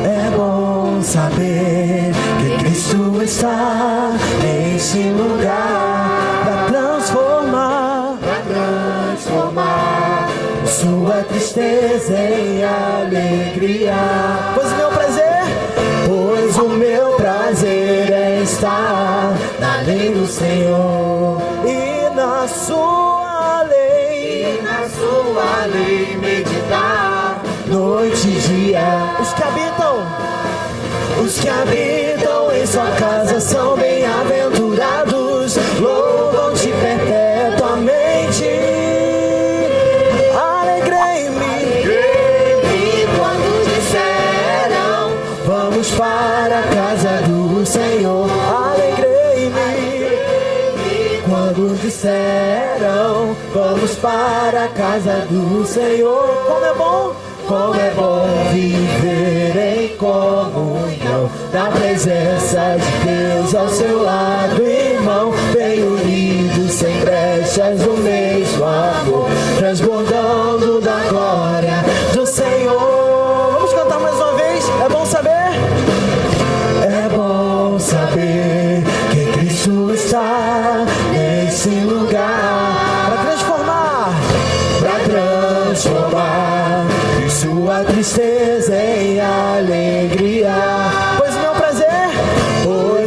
É bom saber que Cristo está nesse lugar para transformar sua tristeza em alegria. Pois o meu prazer é estar na lei do Senhor e na sua lei meditar noite e dia. Os que habitam em sua casa são bem-aventurados, louvam-te perpetuamente. Alegrei-me quando disseram: vamos para a casa do Senhor. Alegrei-me quando disseram: vamos para a casa do Senhor. Como é bom viver em comunhão, na presença de Deus ao seu lado, irmão, bem unidos, sem brechas, no mesmo amor, transbordando da glória do Senhor. Vamos cantar mais uma vez? É bom saber que Cristo está nesse lugar para transformar sua tristeza em alegria. Pois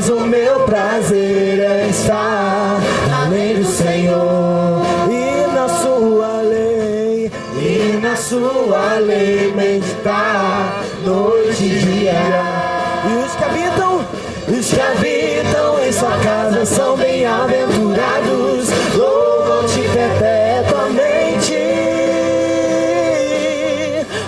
o meu prazer é estar na lei do Senhor e na sua lei meditar noite e dia. E os que habitam em sua casa são bem-aventurados, louvam-te perpetuamente.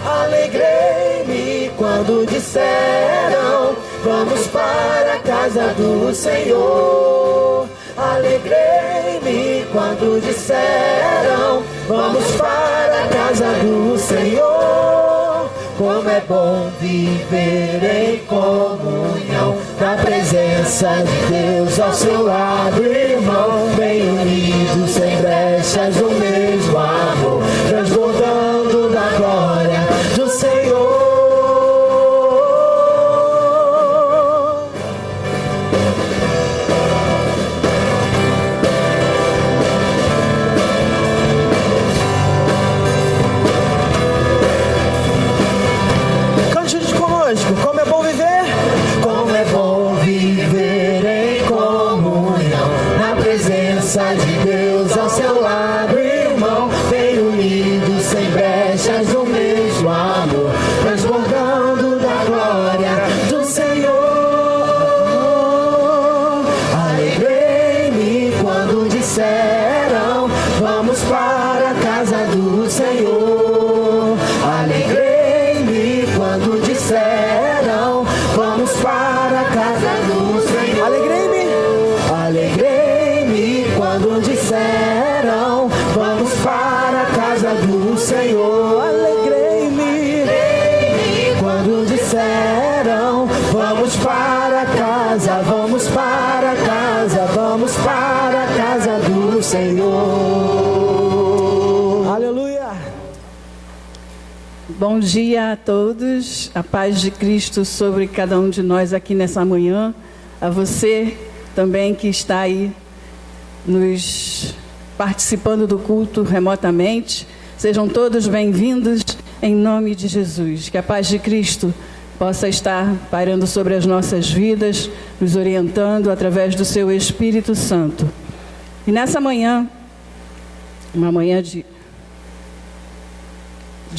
Alegrei-me quando disseram: vamos para a casa do Senhor. Alegrei-me quando disseram: vamos para a casa do Senhor. Como é bom viver em comunhão, na presença de Deus ao seu lado, irmão, bem unidos, sem brechas, no mesmo amor, transbordando da glória do Senhor. Cante junto conosco. Como é bom viver em comunhão, na presença de Deus ao seu lado, irmão, bem unidos, sem brechas, no mesmo amor, transbordando da glória do Senhor. Alegrei-me quando disseram: vamos para a casa do Senhor. Alegrei-me quando disseram: vamos para a casa do Senhor. Alegrei-me quando disseram: vamos para a casa do Senhor. Alegrei-me quando disseram: vamos para a casa, vamos para a casa, vamos para a casa do Senhor. Aleluia. Bom dia a todos, a paz de Cristo sobre cada um de nós aqui nessa manhã, a você também que está aí nos participando do culto remotamente, sejam todos bem-vindos em nome de Jesus, que a paz de Cristo possa estar pairando sobre as nossas vidas, nos orientando através do seu Espírito Santo. E nessa manhã, uma manhã de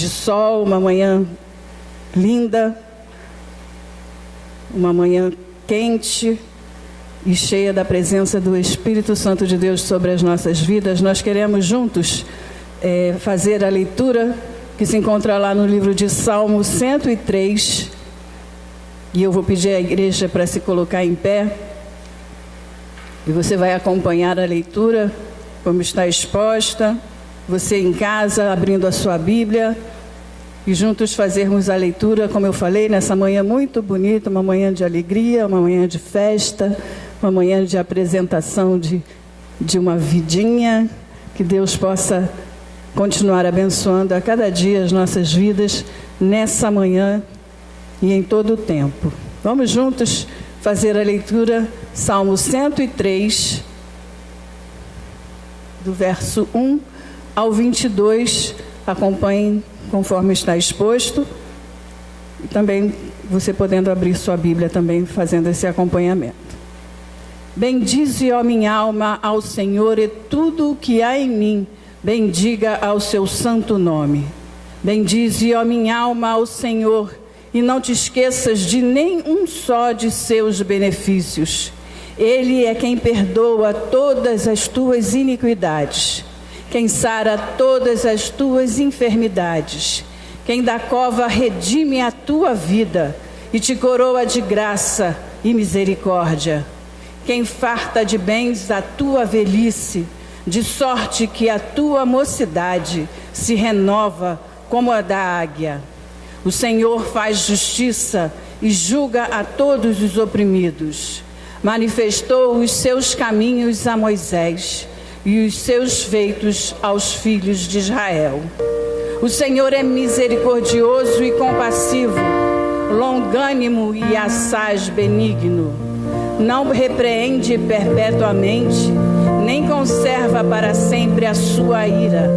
sol, uma manhã linda, uma manhã quente e cheia da presença do Espírito Santo de Deus sobre as nossas vidas, nós queremos juntos fazer a leitura que se encontra lá no livro de Salmo 103, e eu vou pedir à igreja para se colocar em pé, e você vai acompanhar a leitura como está exposta, você em casa abrindo a sua Bíblia, e juntos fazermos a leitura, como eu falei, nessa manhã muito bonita, uma manhã de alegria, uma manhã de festa, uma manhã de apresentação de uma vidinha, que Deus possa continuar abençoando a cada dia as nossas vidas, nessa manhã e em todo o tempo. Vamos juntos fazer a leitura, Salmo 103, do verso 1 ao 22. Acompanhem conforme está exposto. E também você podendo abrir sua Bíblia também fazendo esse acompanhamento. Bendize, ó minha alma, ao Senhor, e tudo o que há em mim, bendiga ao seu santo nome. Bendize, ó minha alma, ao Senhor, e não te esqueças de nenhum só de seus benefícios. Ele é quem perdoa todas as tuas iniquidades, quem sara todas as tuas enfermidades, quem da cova redime a tua vida e te coroa de graça e misericórdia, quem farta de bens a tua velhice, de sorte que a tua mocidade se renova como a da águia. O Senhor faz justiça e julga a todos os oprimidos. Manifestou os seus caminhos a Moisés e os seus feitos aos filhos de Israel. O Senhor é misericordioso e compassivo, longânimo e assaz benigno. Não repreende perpetuamente, nem conserva para sempre a sua ira.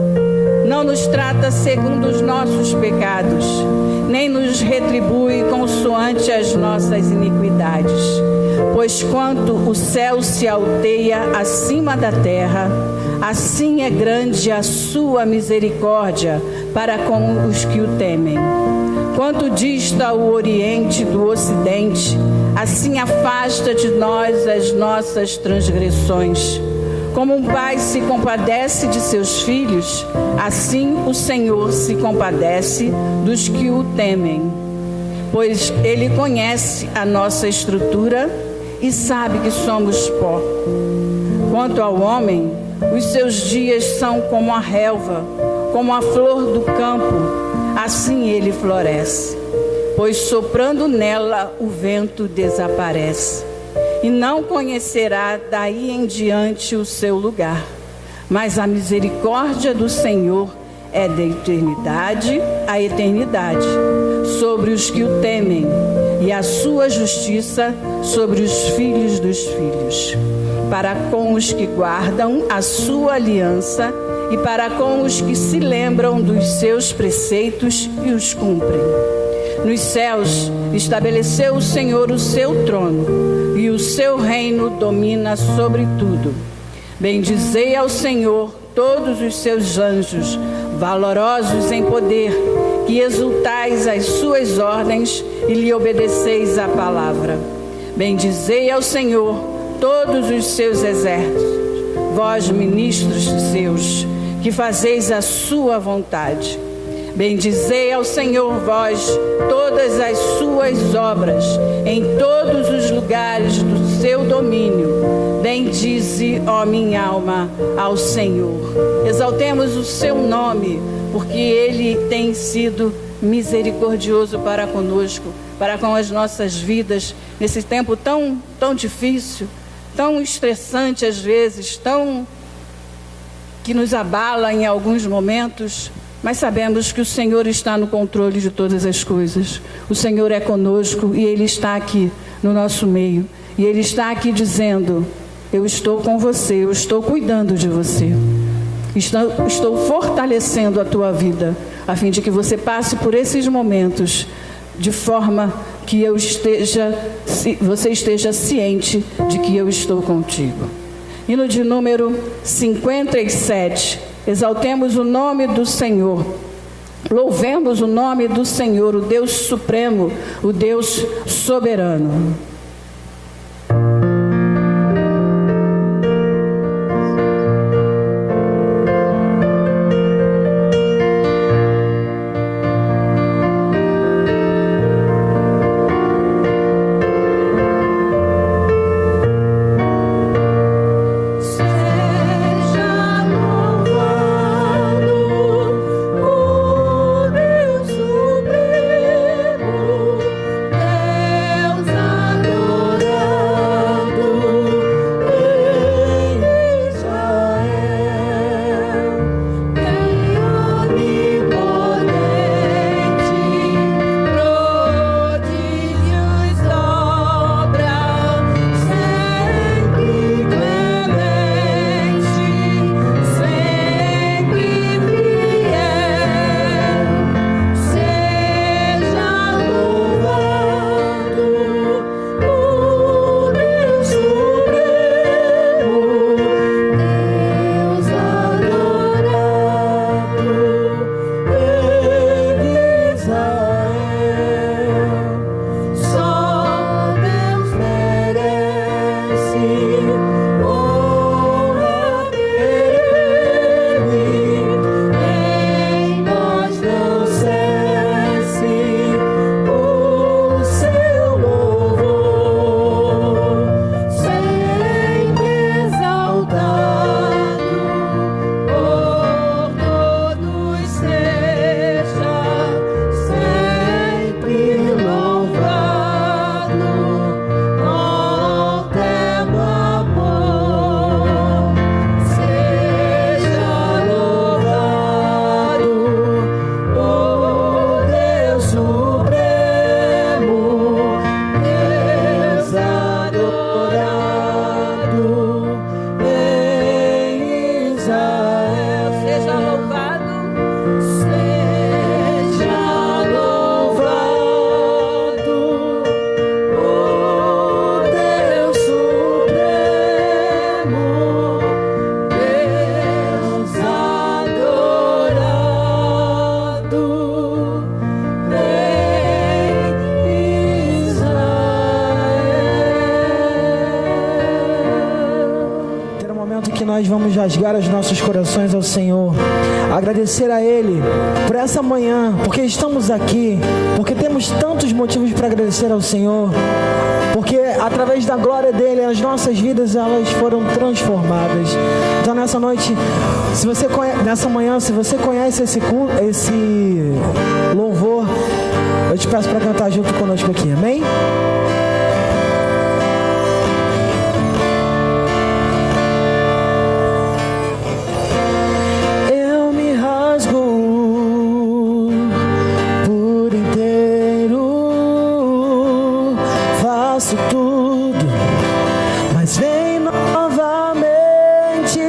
Não nos trata segundo os nossos pecados, nem nos retribui consoante as nossas iniquidades. Pois quanto o céu se alteia acima da terra, assim é grande a sua misericórdia para com os que o temem. Quanto dista o Oriente do Ocidente, assim afasta de nós as nossas transgressões. Como um pai se compadece de seus filhos, assim o Senhor se compadece dos que o temem. Pois Ele conhece a nossa estrutura e sabe que somos pó. Quanto ao homem, os seus dias são como a relva, como a flor do campo, assim ele floresce. Pois soprando nela o vento desaparece, e não conhecerá daí em diante o seu lugar. Mas a misericórdia do Senhor é de eternidade a eternidade sobre os que o temem, e a sua justiça sobre os filhos dos filhos, para com os que guardam a sua aliança e para com os que se lembram dos seus preceitos e os cumprem. Nos céus estabeleceu o Senhor o seu trono, e o seu reino domina sobre tudo. Bendizei ao Senhor todos os seus anjos, valorosos em poder, que exultais as suas ordens e lhe obedeceis a palavra. Bendizei ao Senhor todos os seus exércitos, vós ministros seus, que fazeis a sua vontade. Bendizei ao Senhor vós todas as suas obras, em todos os lugares do seu domínio. Bendize, ó minha alma, ao Senhor. Exaltemos o seu nome, porque Ele tem sido misericordioso para conosco, para com as nossas vidas, nesse tempo tão difícil, tão estressante às vezes, que nos abala em alguns momentos, mas sabemos que o Senhor está no controle de todas as coisas. O Senhor é conosco e Ele está aqui no nosso meio. E Ele está aqui dizendo: eu estou com você, eu estou cuidando de você. Estou fortalecendo a tua vida, a fim de que você passe por esses momentos de forma que você esteja ciente de que eu estou contigo. Hino de número 57. Exaltemos o nome do Senhor. Louvemos o nome do Senhor, o Deus supremo, o Deus soberano. Deus nós vamos rasgar os nossos corações ao Senhor, agradecer a Ele por essa manhã, porque estamos aqui, porque temos tantos motivos para agradecer ao Senhor, porque através da glória dele, as nossas vidas elas foram transformadas. Então nessa noite, nessa manhã, se você conhece esse louvor, eu te peço para cantar junto conosco aqui, amém? Eu me rasgo por inteiro, faço tudo, mas vem novamente.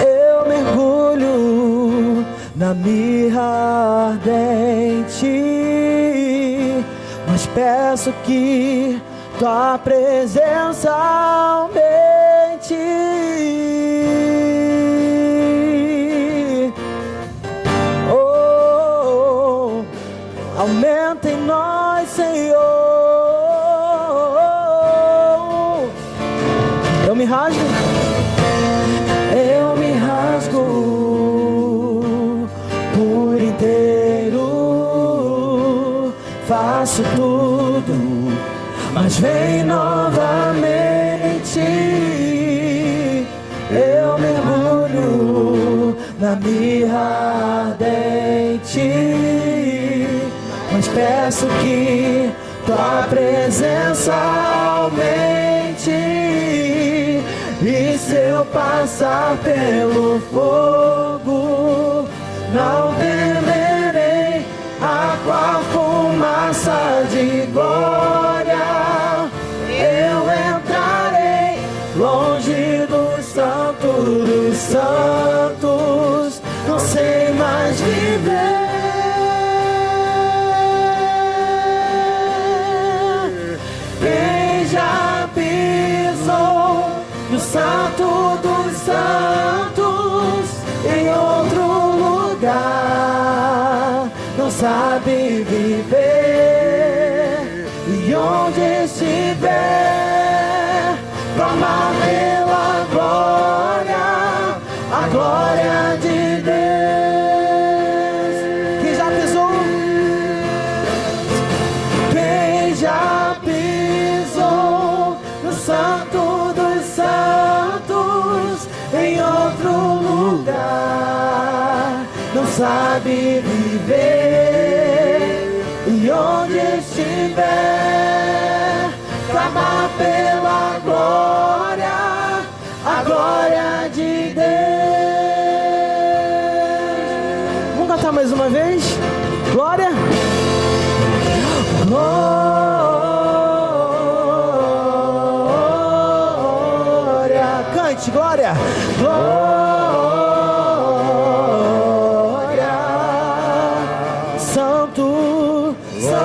Eu mergulho na mirra ardente, mas peço que tua presença aumente. Oh, aumenta em nós, Senhor. Eu me rasgo, por inteiro, faço tudo, mas vem novamente. Eu mergulho na mirra ardente, mas peço que tua presença aumente. E se eu passar pelo fogo, não temerei a qual fumaça de glória. Eu entrarei longe do santo dos santos, não sei mais viver. Quem já pisou no santo dos santos em outro lugar, não sabe viver. E onde estiver, clamar pela glória, a glória de Deus. Quem já pisou? Quem já pisou no santo dos santos em outro lugar, não sabe viver. E onde estiver, clamar pela glória, a glória de Deus. Vamos cantar mais uma vez? Glória. Glória. Cante, glória. Glória. Santo, santo,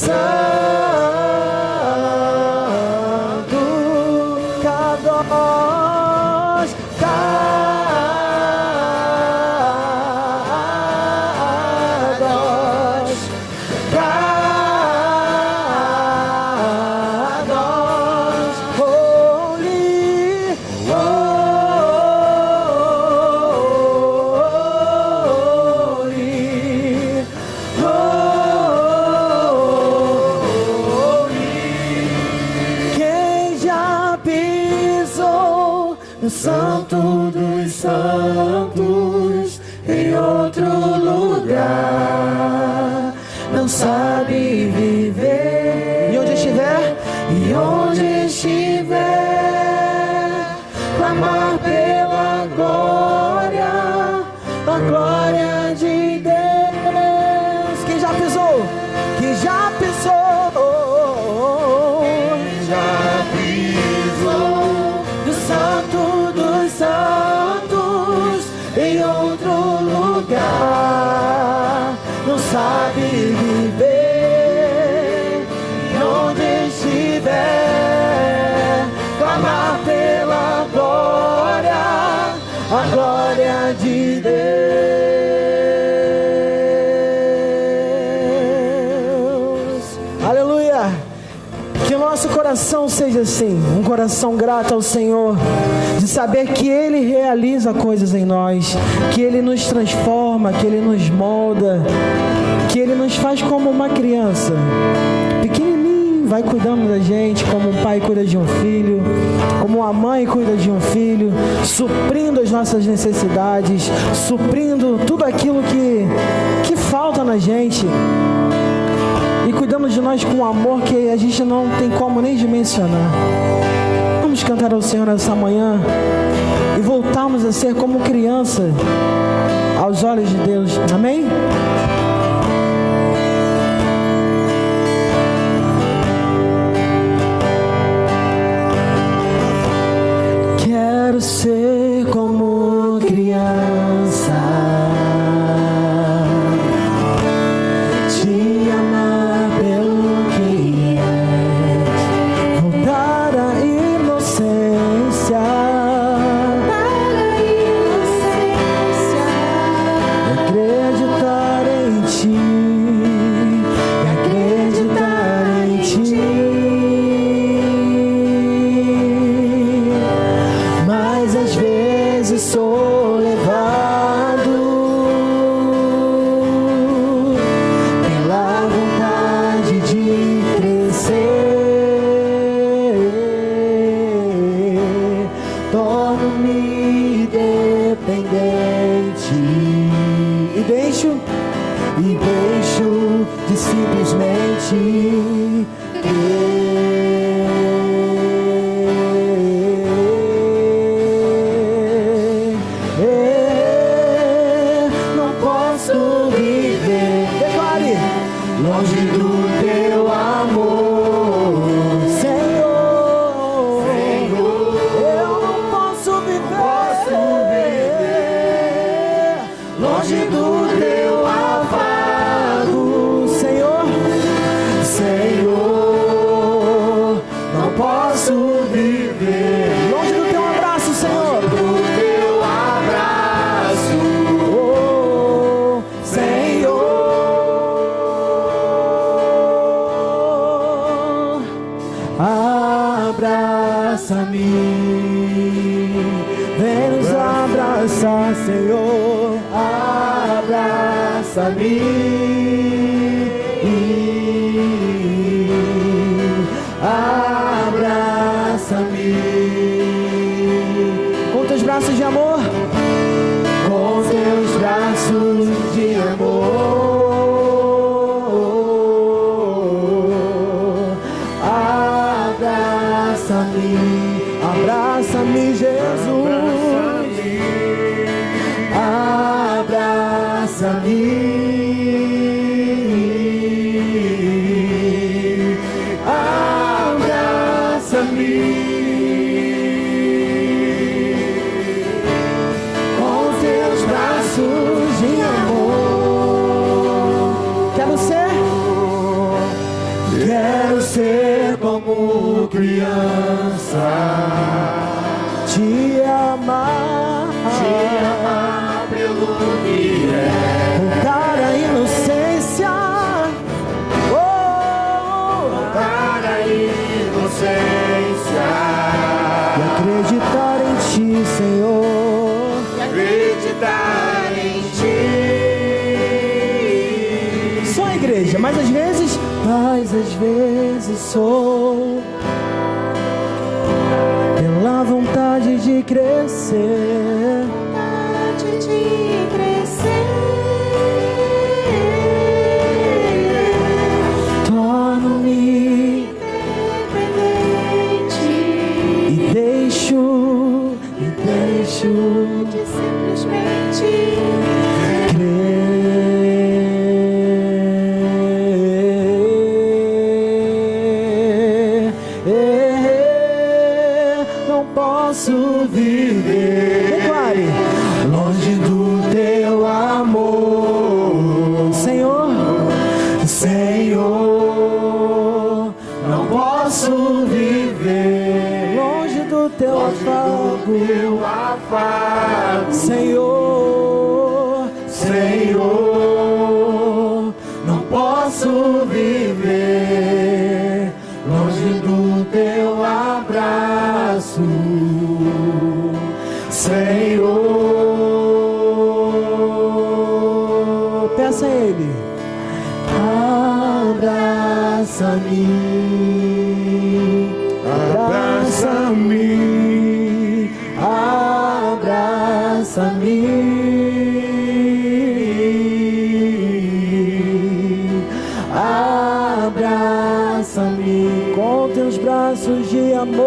santo, Kadosh, Kadosh, Kadosh, holy, santo dos santos em outro lugar, não sabe viver. E onde estiver, clamar pela glória, a glória de Deus. Quem já pisou? Quem já pisou? Em outro lugar, não sabe viver. E onde estiver, clamar pela glória, a glória de Deus. coração seja assim, um coração grato ao Senhor, de saber que Ele realiza coisas em nós, que Ele nos transforma, que Ele nos molda, que Ele nos faz como uma criança, pequenininho, vai cuidando da gente, como um pai cuida de um filho, como uma mãe cuida de um filho, suprindo as nossas necessidades, suprindo tudo aquilo que falta na gente, e cuidando de nós com um amor que a gente não tem como nem dimensionar. Vamos cantar ao Senhor nessa manhã e voltarmos a ser como criança aos olhos de Deus. Amém? Quero ser como criança, te amar pelo que és, voltar à inocência, e acreditar em ti, mas às vezes sou levado pela vontade de crescer, torno-me dependente e deixo de simplesmente não posso viver, declare, longe do teu amor, Senhor, eu não posso viver, longe do teu afago, Senhor, não posso viver longe do teu abraço, Senhor, oh, Senhor, abraça-me, vem nos abraçar, Senhor, abraça-me. Abraça-me com teus braços de amor, com teus braços de amor. Abraça-me, abraça-me, Jesus. Abraça-me. Quero ser como criança, te amar pelo que é, voltar à inocência, voltar à inocência, e acreditar em ti, Senhor, e acreditar em ti. Só a igreja, mas às vezes sou pela vontade de crescer, torno-me dependente e deixo de simplesmente posso viver, declare, longe do teu amor, Senhor, não posso viver longe do teu afago, Senhor, não posso viver longe do teu Senhor. Peça a Ele. Abraça-me, abraça-me, abraça-me, abraça-me com teus braços de amor,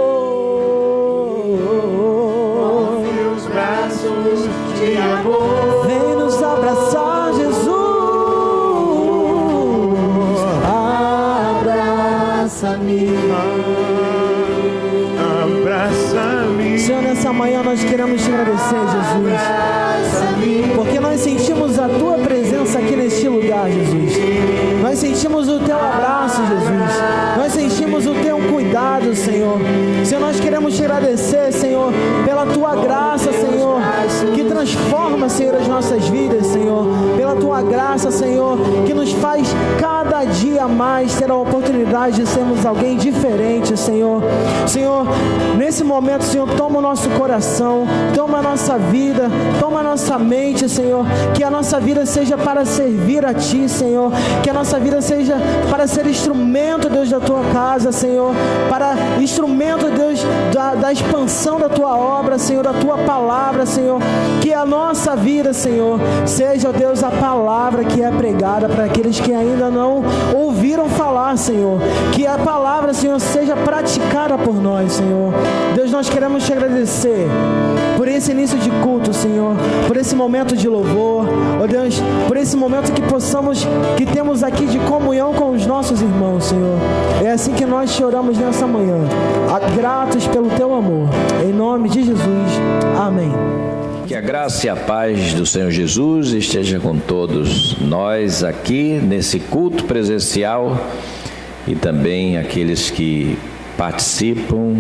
com teus braços de amor. Vem nos abraçar, Jesus. Abraça-me. Senhor, nessa manhã nós queremos te agradecer, Jesus, porque nós sentimos a tua presença aqui neste lugar, Jesus. Nós sentimos o teu abraço, Jesus. Nós sentimos o teu cuidado, Senhor. Senhor, nós queremos te agradecer, Senhor, pela tua graça, Senhor, que transforma, Senhor, as nossas vidas, Senhor. Pela tua graça, Senhor, que nos faz cada dia mais ter a oportunidade de sermos alguém diferente, Senhor. Senhor, nesse momento, Senhor, toma o nosso coração, toma a nossa vida, toma a nossa mente, Senhor. Que a nossa vida seja para servir a Ti, Senhor. Que a nossa vida seja para ser instrumento, Deus, da Tua casa, Senhor. Para instrumento, Deus, da expansão da Tua obra, Senhor, da Tua palavra, Senhor. Que a nossa vida, Senhor, seja, Deus, a palavra que é pregada para aqueles que ainda não ouviram falar, Senhor. Que a palavra, Senhor, seja praticada por nós, Senhor. Deus, nós queremos te agradecer por esse início de culto, Senhor, por esse momento de louvor, ó Deus, por esse momento que temos aqui de comunhão com os nossos irmãos, Senhor. É assim que nós te oramos nessa manhã, gratos pelo teu amor, em nome de Jesus, amém. Que a graça e a paz do Senhor Jesus esteja com todos nós aqui nesse culto presencial e também aqueles que participam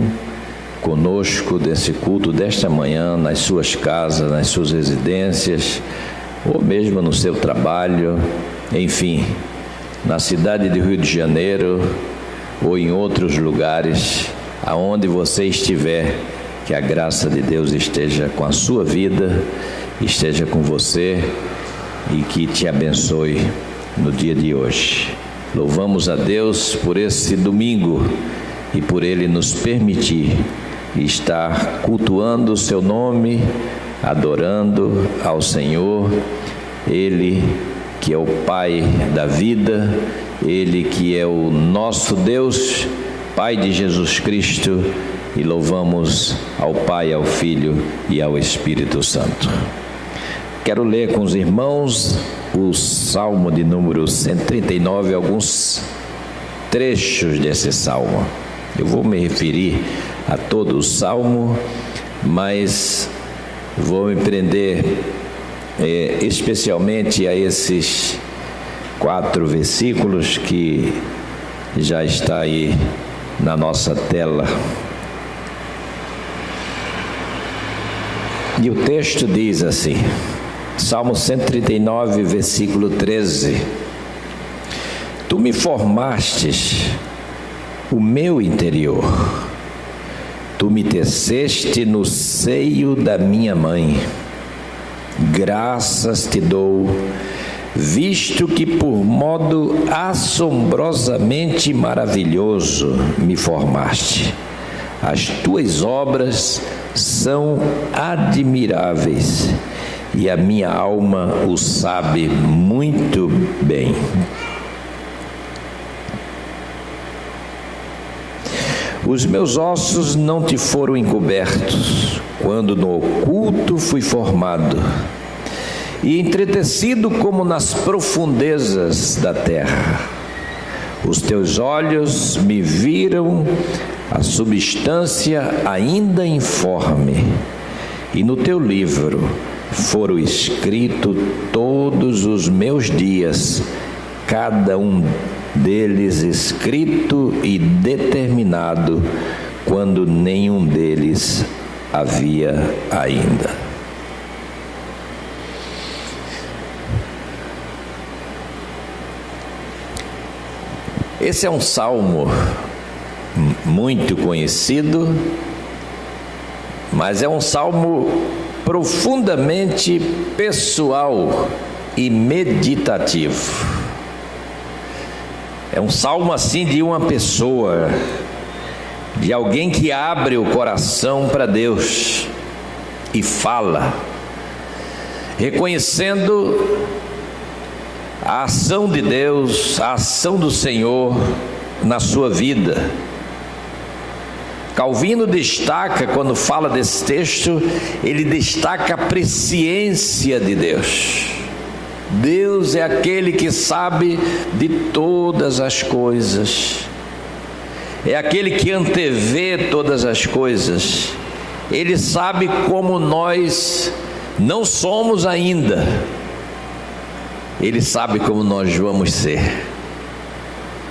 conosco desse culto desta manhã nas suas casas, nas suas residências ou mesmo no seu trabalho, enfim, na cidade de Rio de Janeiro ou em outros lugares, aonde você estiver. Que a graça de Deus esteja com a sua vida, esteja com você e que te abençoe no dia de hoje. Louvamos a Deus por esse domingo e por Ele nos permitir estar cultuando o seu nome, adorando ao Senhor, Ele que é o Pai da vida, Ele que é o nosso Deus, Pai de Jesus Cristo. E louvamos ao Pai, ao Filho e ao Espírito Santo. Quero ler com os irmãos o Salmo de número 139, alguns trechos desse Salmo. Eu vou me referir a todo o Salmo, mas vou me prender especialmente a esses 4 versículos que já está aí na nossa tela. E o texto diz assim, Salmo 139, versículo 13: Tu me formastes o meu interior, Tu me teceste no seio da minha mãe. Graças te dou, visto que por modo assombrosamente maravilhoso me formaste. As tuas obras são admiráveis e a minha alma o sabe muito bem. Os meus ossos não te foram encobertos, quando no oculto fui formado e entretecido como nas profundezas da terra. Os teus olhos me viram a substância ainda informe, e no teu livro foram escritos todos os meus dias, cada um deles escrito e determinado, quando nenhum deles havia ainda. Esse é um salmo muito conhecido, mas é um salmo profundamente pessoal e meditativo. É um salmo assim de uma pessoa, de alguém que abre o coração para Deus e fala, reconhecendo a ação de Deus, a ação do Senhor na sua vida. Calvino destaca, quando fala desse texto, ele destaca a presciência de Deus. Deus é aquele que sabe de todas as coisas, é aquele que antevê todas as coisas. Ele sabe como nós não somos ainda, Ele sabe como nós vamos ser,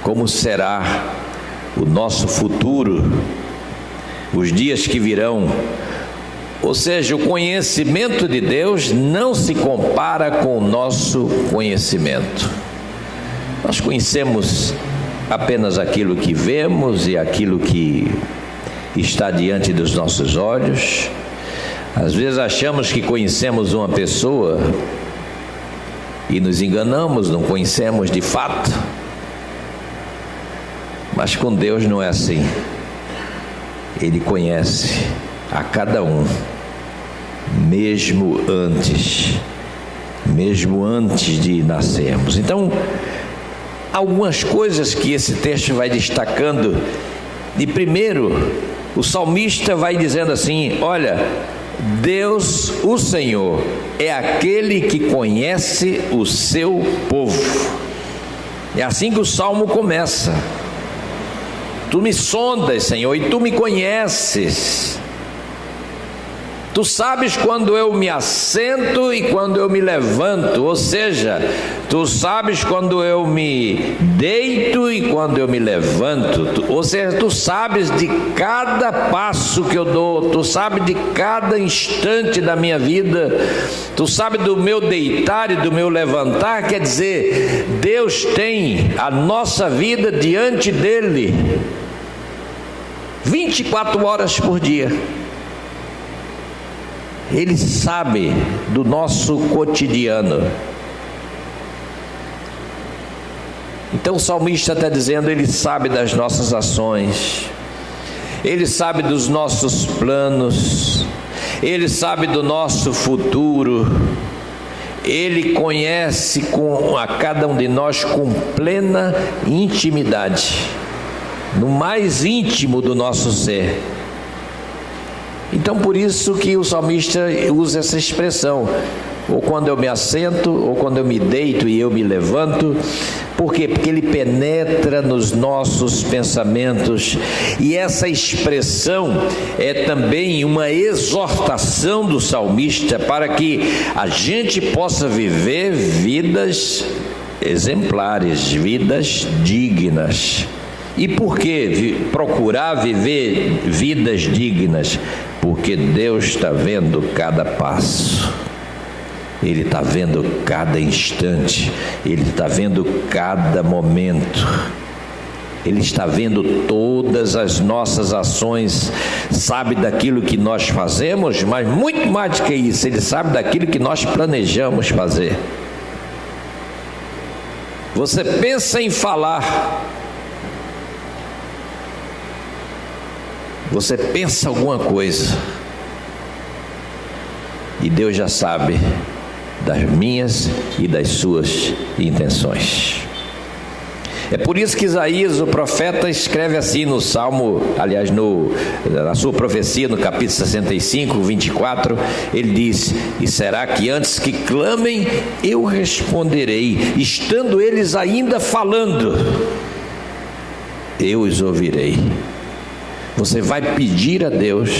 como será o nosso futuro, os dias que virão. Ou seja, o conhecimento de Deus não se compara com o nosso conhecimento. Nós conhecemos apenas aquilo que vemos e aquilo que está diante dos nossos olhos. Às vezes achamos que conhecemos uma pessoa e nos enganamos, não conhecemos de fato. Mas com Deus não é assim. Ele conhece a cada um, mesmo antes de nascermos. Então, algumas coisas que esse texto vai destacando. De primeiro, o salmista vai dizendo assim: olha, Deus, o Senhor, é aquele que conhece o seu povo. É assim que o salmo começa. Tu me sondas, Senhor, e tu me conheces. Tu sabes quando eu me assento e quando eu me levanto, ou seja, tu sabes quando eu me deito e quando eu me levanto, ou seja, tu sabes de cada passo que eu dou, tu sabes de cada instante da minha vida, tu sabes do meu deitar e do meu levantar. Quer dizer, Deus tem a nossa vida diante dele 24 horas por dia. Ele sabe do nosso cotidiano. Então o salmista está dizendo, ele sabe das nossas ações, ele sabe dos nossos planos, ele sabe do nosso futuro, ele conhece a cada um de nós com plena intimidade, no mais íntimo do nosso ser. Então por isso que o salmista usa essa expressão, ou quando eu me assento, ou quando eu me deito e eu me levanto. Por quê? Porque ele penetra nos nossos pensamentos, e essa expressão é também uma exortação do salmista para que a gente possa viver vidas exemplares, vidas dignas. E por que procurar viver vidas dignas? Porque Deus está vendo cada passo, Ele está vendo cada instante, Ele está vendo cada momento, Ele está vendo todas as nossas ações, sabe daquilo que nós fazemos, mas muito mais do que isso, Ele sabe daquilo que nós planejamos fazer. Você pensa em falar, você pensa alguma coisa, e Deus já sabe das minhas e das suas intenções. É por isso que Isaías, o profeta, escreve assim no Salmo, aliás, na sua profecia, no capítulo 65, 24, ele diz: e será que antes que clamem, eu responderei, estando eles ainda falando, eu os ouvirei. Você vai pedir a Deus,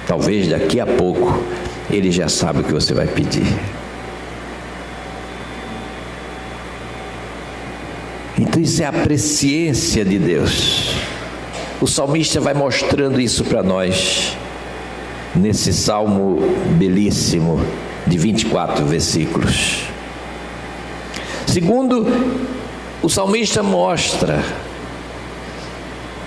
talvez daqui a pouco Ele já sabe o que você vai pedir. Então isso é a presciência de Deus. O salmista vai mostrando isso para nós nesse salmo belíssimo de 24 versículos. Segundo, o salmista mostra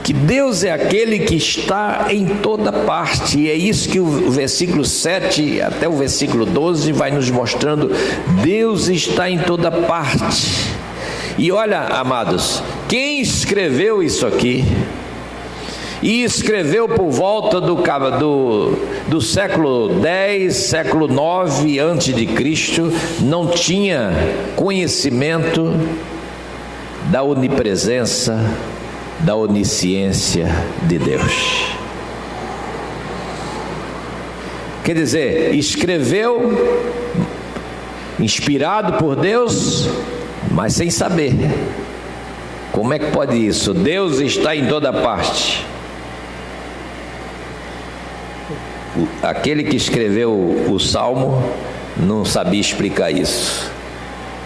que Deus é aquele que está em toda parte, e é isso que o versículo 7 até o versículo 12 vai nos mostrando. Deus está em toda parte. E olha, amados, quem escreveu isso aqui, e escreveu por volta do século 10, século 9 antes de Cristo, não tinha conhecimento da onipresença, da onisciência de Deus. Quer dizer, escreveu inspirado por Deus, mas sem saber. Como é que pode isso? Deus está em toda parte. Aquele que escreveu o Salmo não sabia explicar isso.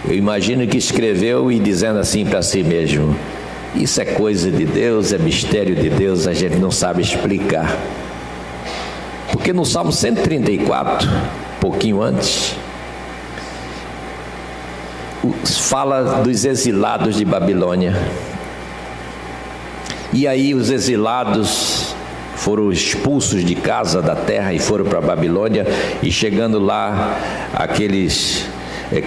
Eu imagino que escreveu e dizendo assim para si mesmo: isso é coisa de Deus, é mistério de Deus, a gente não sabe explicar. Porque no Salmo 134, pouquinho antes, fala dos exilados de Babilônia. E aí os exilados foram expulsos de casa, da terra, e foram para a Babilônia. E chegando lá, aqueles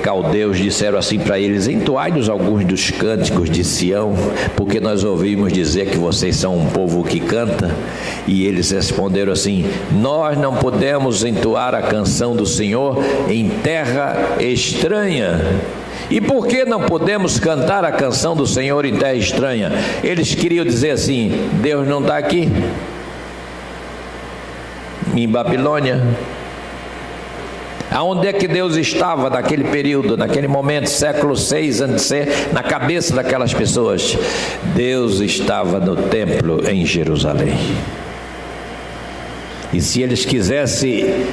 caldeus disseram assim para eles: entoai-nos alguns dos cânticos de Sião, porque nós ouvimos dizer que vocês são um povo que canta. E eles responderam assim: nós não podemos entoar a canção do Senhor em terra estranha. E por que não podemos cantar a canção do Senhor em terra estranha? Eles queriam dizer assim: Deus não está aqui em Babilônia. Aonde é que Deus estava naquele período, naquele momento, século 6 antes de ser, na cabeça daquelas pessoas? Deus estava no templo em Jerusalém. E se eles quisessem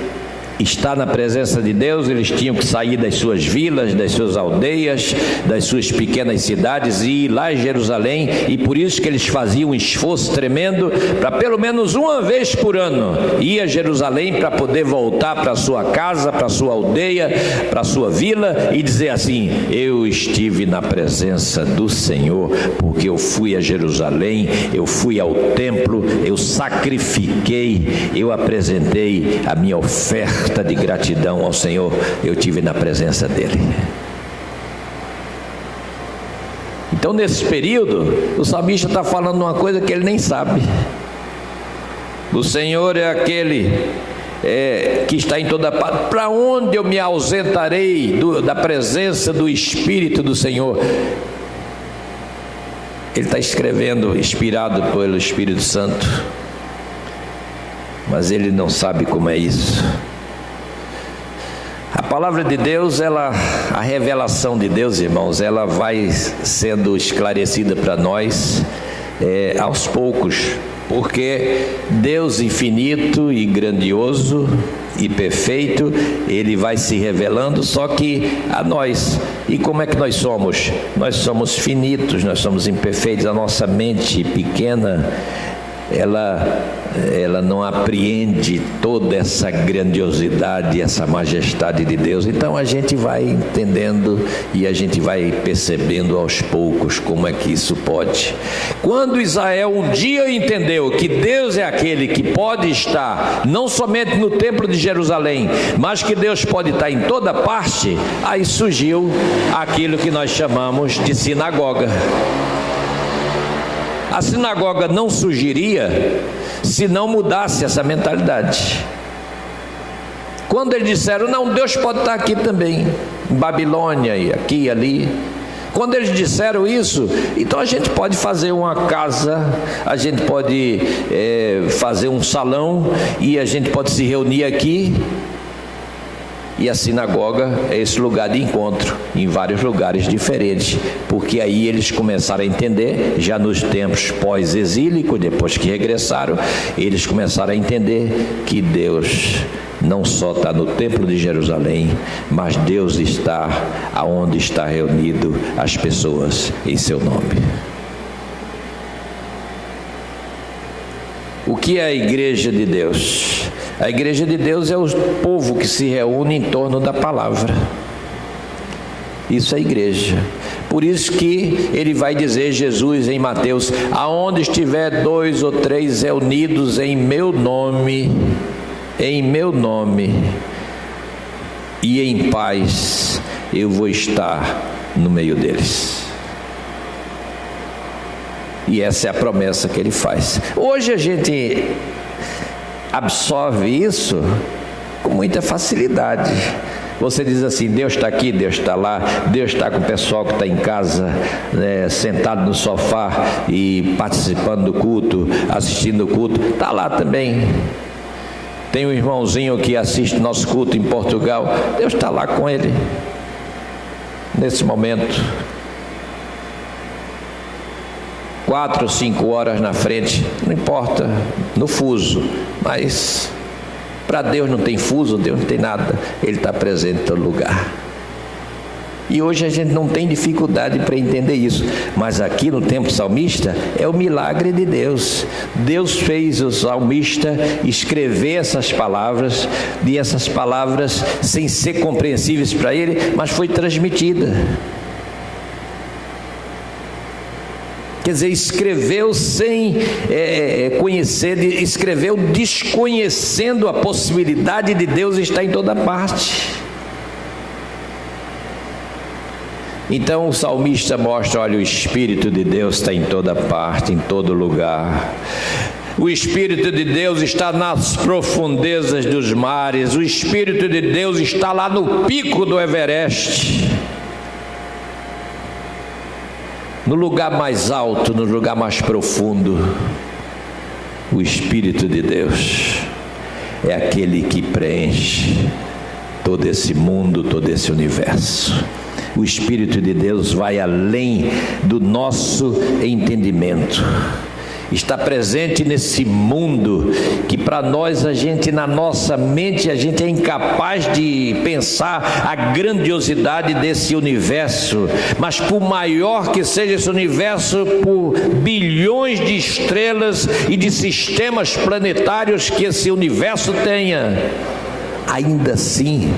estar na presença de Deus, eles tinham que sair das suas vilas, das suas aldeias, das suas pequenas cidades e ir lá em Jerusalém. E por isso que eles faziam um esforço tremendo para pelo menos uma vez por ano ir a Jerusalém, para poder voltar para a sua casa, para a sua aldeia, para a sua vila e dizer assim: eu estive na presença do Senhor, porque eu fui a Jerusalém, eu fui ao templo, eu sacrifiquei, eu apresentei a minha oferta de gratidão ao Senhor, eu tive na presença dele. Então, nesse período, o salmista está falando uma coisa que ele nem sabe. O Senhor é aquele que está em toda parte. Para onde eu me ausentarei da presença do Espírito do Senhor? Ele está escrevendo, inspirado pelo Espírito Santo, mas ele não sabe como é isso. A palavra de Deus, a revelação de Deus, irmãos, ela vai sendo esclarecida para nós aos poucos, porque Deus infinito e grandioso e perfeito, Ele vai se revelando, só que a nós. E como é que nós somos? Nós somos finitos, nós somos imperfeitos, a nossa mente pequena, ela não apreende toda essa grandiosidade, essa majestade de Deus. Então a gente vai entendendo e a gente vai percebendo aos poucos como é que isso pode. Quando Israel um dia entendeu que Deus é aquele que pode estar não somente no templo de Jerusalém, mas que Deus pode estar em toda parte, aí surgiu aquilo que nós chamamos de sinagoga. A sinagoga não surgiria se não mudasse essa mentalidade. Quando eles disseram: não, Deus pode estar aqui também, em Babilônia e aqui e ali. Quando eles disseram isso, então a gente pode fazer uma casa, a gente pode fazer um salão e a gente pode se reunir aqui. E a sinagoga é esse lugar de encontro, em vários lugares diferentes, porque aí eles começaram a entender, já nos tempos pós-exílicos, depois que regressaram, eles começaram a entender que Deus não só está no templo de Jerusalém, mas Deus está aonde está reunido as pessoas em seu nome. O que é a igreja de Deus? A igreja de Deus é o povo que se reúne em torno da palavra. Isso é igreja. Por isso que ele vai dizer, Jesus, em Mateus: aonde estiver 2 ou 3 reunidos em meu nome, e em paz, eu vou estar no meio deles. E essa é a promessa que ele faz. Hoje a gente absorve isso com muita facilidade. Você diz assim: Deus está aqui, Deus está lá, Deus está com o pessoal que está em casa, sentado no sofá e participando do culto, assistindo o culto, está lá também. Tem um irmãozinho que assiste nosso culto em Portugal, Deus está lá com ele, nesse momento, 4 ou 5 horas na frente, não importa, no fuso, mas para Deus não tem fuso, Deus não tem nada, Ele está presente em todo lugar. E hoje a gente não tem dificuldade para entender isso, mas aqui no tempo salmista é o milagre de Deus. Deus fez o salmista escrever essas palavras, e essas palavras sem ser compreensíveis para ele, mas foi transmitida. Quer dizer, escreveu sem conhecer, escreveu desconhecendo a possibilidade de Deus estar em toda parte. Então o salmista mostra: olha, o Espírito de Deus está em toda parte, em todo lugar. O Espírito de Deus está nas profundezas dos mares. O Espírito de Deus está lá no pico do Everest, no lugar mais alto, no lugar mais profundo. O Espírito de Deus é aquele que preenche todo esse mundo, todo esse universo. O Espírito de Deus vai além do nosso entendimento. Está presente nesse mundo que para nós, a gente, na nossa mente, a gente é incapaz de pensar a grandiosidade desse universo. Mas por maior que seja esse universo, por bilhões de estrelas e de sistemas planetários que esse universo tenha, ainda assim,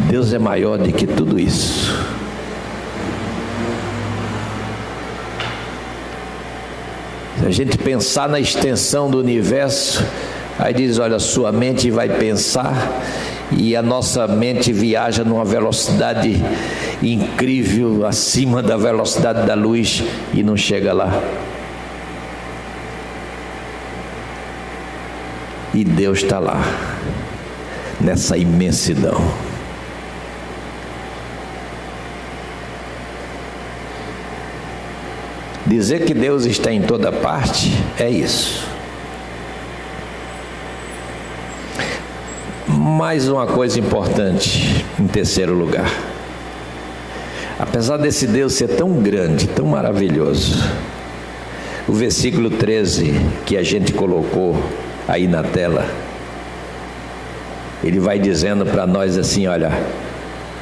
Deus é maior do que tudo isso. Se a gente pensar na extensão do universo, aí diz: olha, sua mente vai pensar, e a nossa mente viaja numa velocidade incrível, acima da velocidade da luz, e não chega lá. E Deus está lá, nessa imensidão. Dizer que Deus está em toda parte é isso. Mais uma coisa importante, em terceiro lugar: apesar desse Deus ser tão grande, tão maravilhoso, o versículo 13 que a gente colocou aí na tela, ele vai dizendo para nós assim: olha,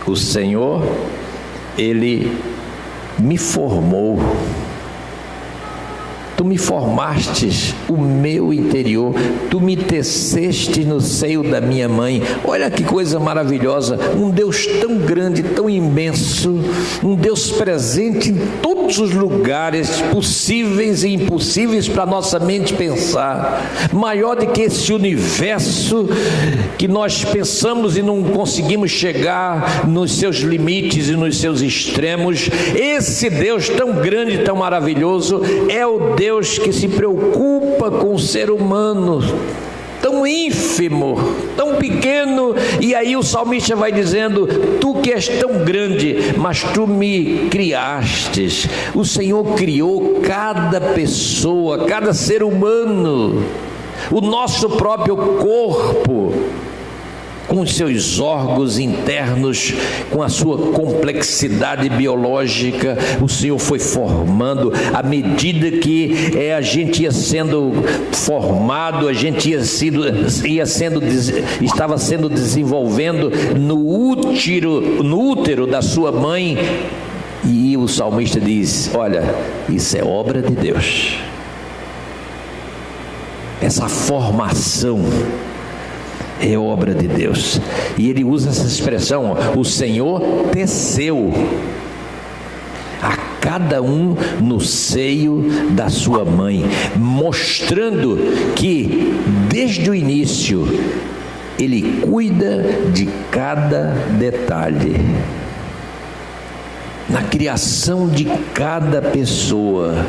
o Senhor, Ele me formou. Tu me formastes o meu interior, tu me teceste no seio da minha mãe. Olha que coisa maravilhosa, um Deus tão grande, tão imenso, um Deus presente em todos os lugares possíveis e impossíveis para a nossa mente pensar, maior do que esse universo que nós pensamos e não conseguimos chegar nos seus limites e nos seus extremos. Esse Deus tão grande, tão maravilhoso, é o Deus que se preocupa com o ser humano, tão ínfimo, tão pequeno. E aí o salmista vai dizendo: tu que és tão grande, mas tu me criastes. O Senhor criou cada pessoa, cada ser humano, o nosso próprio corpo, com os seus órgãos internos, com a sua complexidade biológica. O Senhor foi formando à medida que a gente ia sendo formado, a gente estava sendo desenvolvendo no útero da sua mãe. E o salmista diz: olha, isso é obra de Deus. Essa formação é obra de Deus. E ele usa essa expressão, ó, o Senhor teceu a cada um no seio da sua mãe, mostrando que desde o início Ele cuida de cada detalhe, na criação de cada pessoa,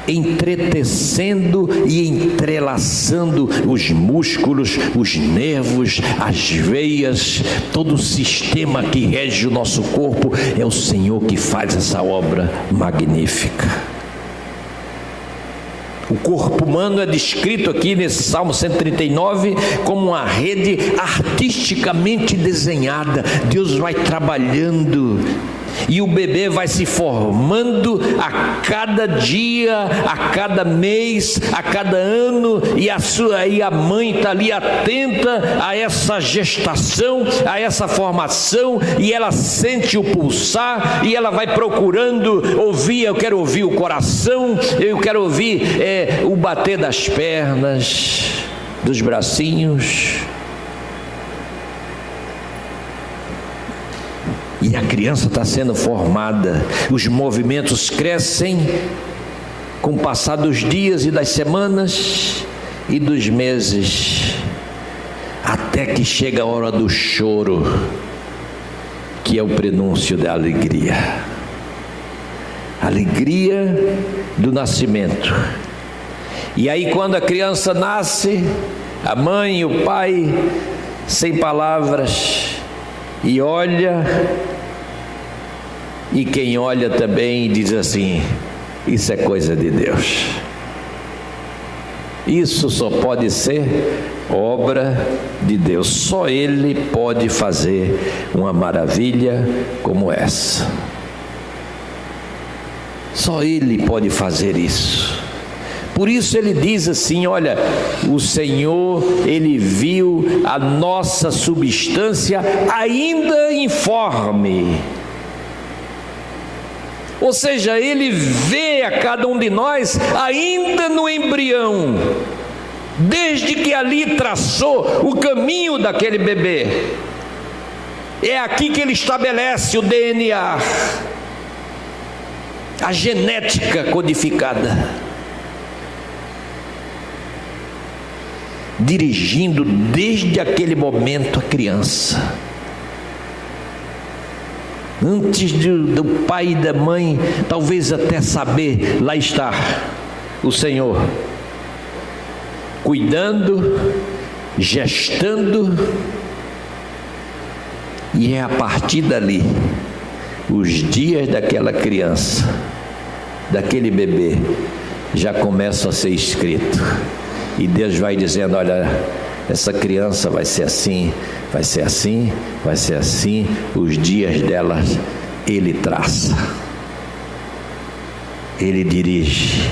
entretecendo e entrelaçando os músculos, os nervos, as veias, todo o sistema que rege o nosso corpo. É o Senhor que faz essa obra magnífica. O corpo humano é descrito aqui nesse Salmo 139 como uma rede artisticamente desenhada. Deus vai trabalhando e o bebê vai se formando a cada dia, a cada mês, a cada ano, e a mãe está ali atenta a essa gestação, a essa formação, e ela sente o pulsar, e ela vai procurando ouvir. Eu quero ouvir o coração, eu quero ouvir o bater das pernas, dos bracinhos. E a criança está sendo formada, os movimentos crescem com o passar dos dias e das semanas e dos meses, até que chega a hora do choro, que é o prenúncio da alegria. Alegria do nascimento. E aí, quando a criança nasce, a mãe e o pai, sem palavras, e olha, e quem olha também diz assim: isso é coisa de Deus. Isso só pode ser obra de Deus. Só Ele pode fazer uma maravilha como essa. Só Ele pode fazer isso. Por isso ele diz assim: olha, o Senhor, Ele viu a nossa substância ainda informe. Ou seja, Ele vê a cada um de nós ainda no embrião, desde que ali traçou o caminho daquele bebê. É aqui que Ele estabelece o DNA, a genética codificada, dirigindo desde aquele momento a criança. Antes do pai e da mãe talvez até saber, lá está o Senhor cuidando, gestando, e é a partir dali, os dias daquela criança, daquele bebê, já começam a ser escritos. E Deus vai dizendo: olha, essa criança vai ser assim, vai ser assim, vai ser assim. Os dias dela Ele traça, Ele dirige.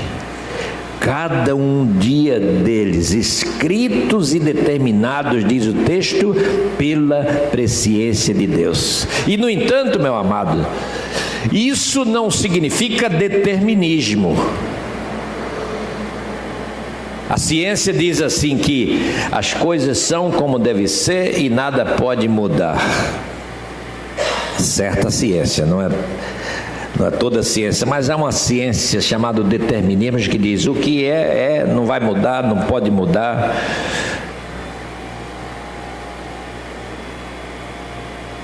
Cada um dia deles, escritos e determinados, diz o texto, pela presciência de Deus. E no entanto, meu amado, isso não significa determinismo. A ciência diz assim que as coisas são como devem ser e nada pode mudar. Certa ciência, não é toda a ciência, mas há uma ciência chamada determinismo que diz o que é, não vai mudar, não pode mudar.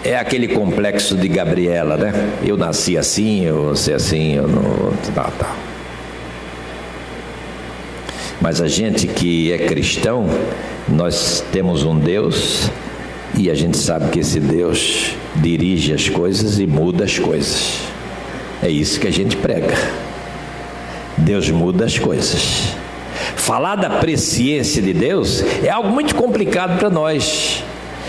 É aquele complexo de Gabriela, né? Eu nasci assim, eu vou ser assim, eu não... Tá. Mas a gente que é cristão, nós temos um Deus, e a gente sabe que esse Deus dirige as coisas e muda as coisas. É isso que a gente prega. Deus muda as coisas. Falar da presciência de Deus é algo muito complicado para nós.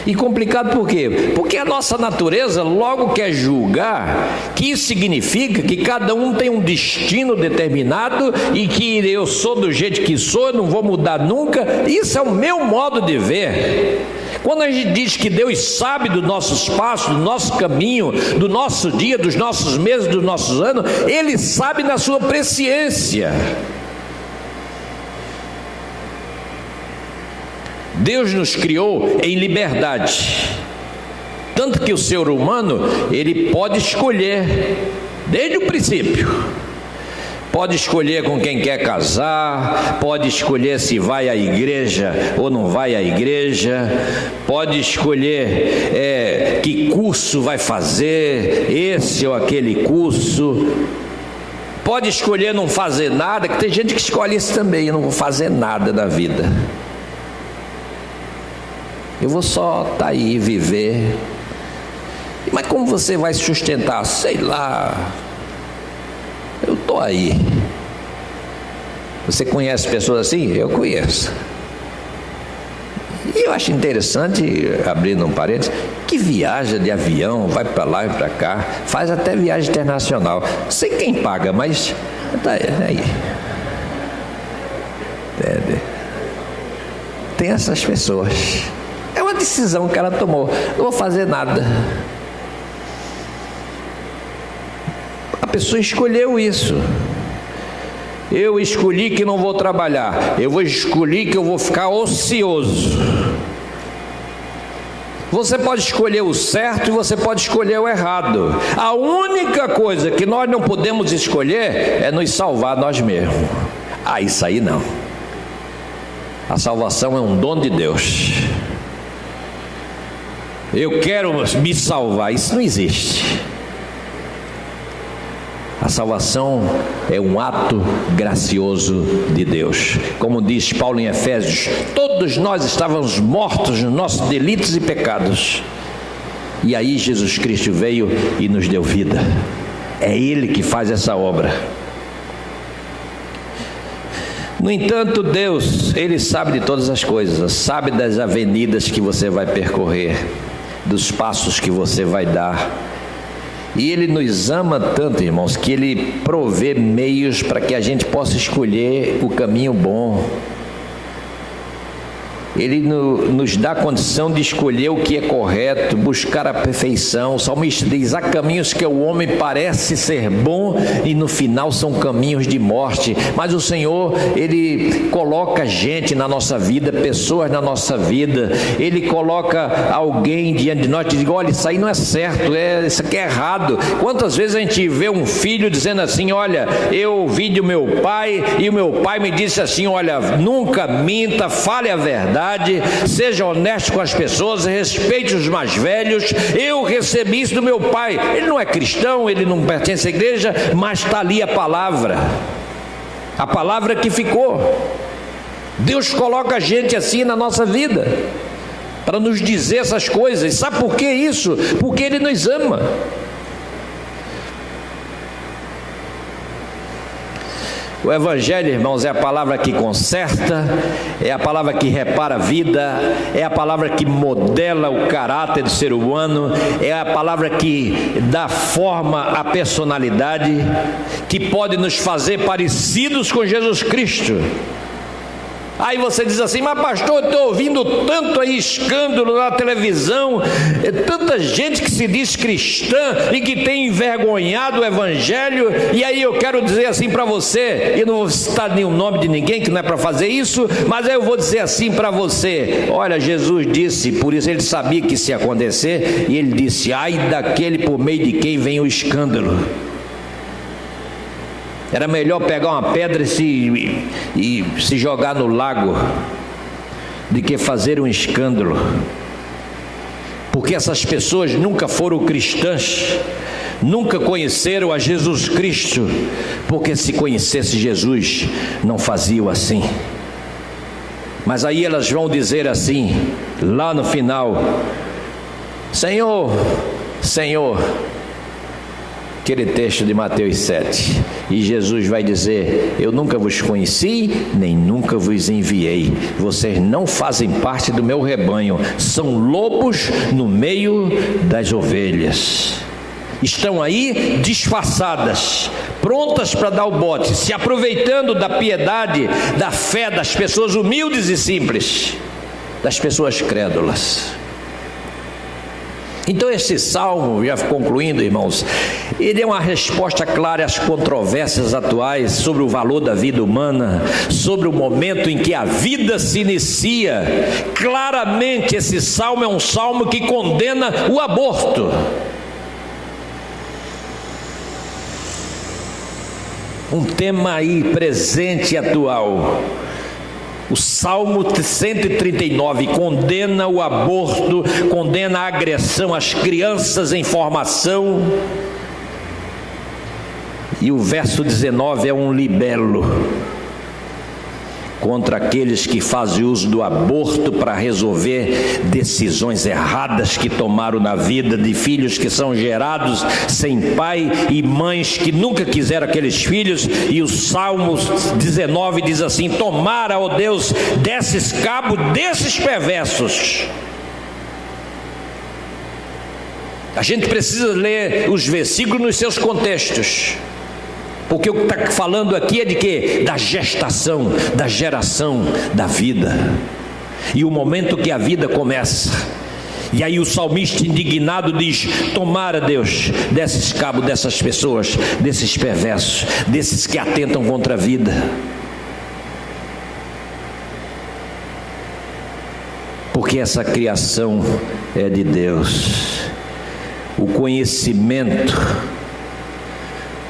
E complicado por quê? Porque a nossa natureza logo quer julgar que isso significa que cada um tem um destino determinado e que eu sou do jeito que sou, não vou mudar nunca. Isso é o meu modo de ver. Quando a gente diz que Deus sabe dos nossos passos, do nosso caminho, do nosso dia, dos nossos meses, dos nossos anos, Ele sabe na sua presciência. Deus nos criou em liberdade, tanto que o ser humano, ele pode escolher, desde o princípio, pode escolher com quem quer casar, pode escolher se vai à igreja ou não vai à igreja, pode escolher que curso vai fazer, esse ou aquele curso, pode escolher não fazer nada, que tem gente que escolhe isso também, eu não vou fazer nada na vida, eu vou só estar aí, viver. Mas como você vai se sustentar? Sei lá, eu estou aí. Você conhece pessoas assim? Eu conheço. E eu acho interessante, abrindo um parênteses, que viaja de avião, vai para lá e para cá, faz até viagem internacional. Sei quem paga, mas tá aí. Tem essas pessoas. É uma decisão que ela tomou. Não vou fazer nada. A pessoa escolheu isso. Eu escolhi que não vou trabalhar. Eu vou escolher que eu vou ficar ocioso. Você pode escolher o certo e você pode escolher o errado. A única coisa que nós não podemos escolher é nos salvar nós mesmos. Isso aí não. A salvação é um dom de Deus. Eu quero me salvar. Isso não existe. A salvação é um ato gracioso de Deus. Como diz Paulo em Efésios, todos nós estávamos mortos nos nossos delitos e pecados. E aí Jesus Cristo veio e nos deu vida. É Ele que faz essa obra. No entanto, Deus, Ele sabe de todas as coisas, sabe das avenidas que você vai percorrer, dos passos que você vai dar. E Ele nos ama tanto, irmãos, que Ele provê meios para que a gente possa escolher o caminho bom. Ele nos dá a condição de escolher o que é correto, buscar a perfeição. O salmista diz: há caminhos que o homem parece ser bom e no final são caminhos de morte. Mas o Senhor, Ele coloca gente na nossa vida, pessoas na nossa vida. Ele coloca alguém diante de nós e diz: olha, isso aí não é certo, isso aqui é errado. Quantas vezes a gente vê um filho dizendo assim: olha, eu ouvi do meu pai e o meu pai me disse assim: olha, nunca minta, fale a verdade, seja honesto com as pessoas, respeite os mais velhos. Eu recebi isso do meu pai. Ele não é cristão, ele não pertence à igreja, mas está ali a palavra que ficou. Deus coloca a gente assim na nossa vida para nos dizer essas coisas. Sabe por que isso? Porque Ele nos ama. O Evangelho, irmãos, é a palavra que conserta, é a palavra que repara a vida, é a palavra que modela o caráter do ser humano, é a palavra que dá forma à personalidade, que pode nos fazer parecidos com Jesus Cristo. Aí você diz assim: mas pastor, eu estou ouvindo tanto aí escândalo na televisão, tanta gente que se diz cristã e que tem envergonhado o Evangelho. E aí eu quero dizer assim para você, e não vou citar nenhum nome de ninguém, que não é para fazer isso, mas aí eu vou dizer assim para você: olha, Jesus disse, por isso Ele sabia que isso ia acontecer, e Ele disse: ai daquele por meio de quem vem o escândalo. Era melhor pegar uma pedra e se jogar no lago do que fazer um escândalo. Porque essas pessoas nunca foram cristãs, nunca conheceram a Jesus Cristo, porque se conhecesse Jesus, não faziam assim. Mas aí elas vão dizer assim, lá no final: Senhor, Senhor. Aquele texto de Mateus 7, e Jesus vai dizer: eu nunca vos conheci, nem nunca vos enviei, vocês não fazem parte do meu rebanho, são lobos no meio das ovelhas. Estão aí disfarçadas, prontas para dar o bote, se aproveitando da piedade, da fé das pessoas humildes e simples, das pessoas crédulas. Então esse salmo, já concluindo, irmãos, ele é uma resposta clara às controvérsias atuais sobre o valor da vida humana, sobre o momento em que a vida se inicia. Claramente esse salmo é um salmo que condena o aborto. Um tema aí presente e atual. O Salmo 139 condena o aborto, condena a agressão às crianças em formação. E o verso 19 é um libelo contra aqueles que fazem uso do aborto para resolver decisões erradas que tomaram na vida de filhos que são gerados sem pai e mães que nunca quiseram aqueles filhos. E o Salmo 19 diz assim: tomara, ó Deus, desses cabo desses perversos. A gente precisa ler os versículos nos seus contextos, porque o que está falando aqui é de quê? Da gestação, da geração da vida, e o momento que a vida começa. E aí o salmista indignado diz: tomara, Deus, desses cabo dessas pessoas, desses perversos, desses que atentam contra a vida. Porque essa criação é de Deus, o conhecimento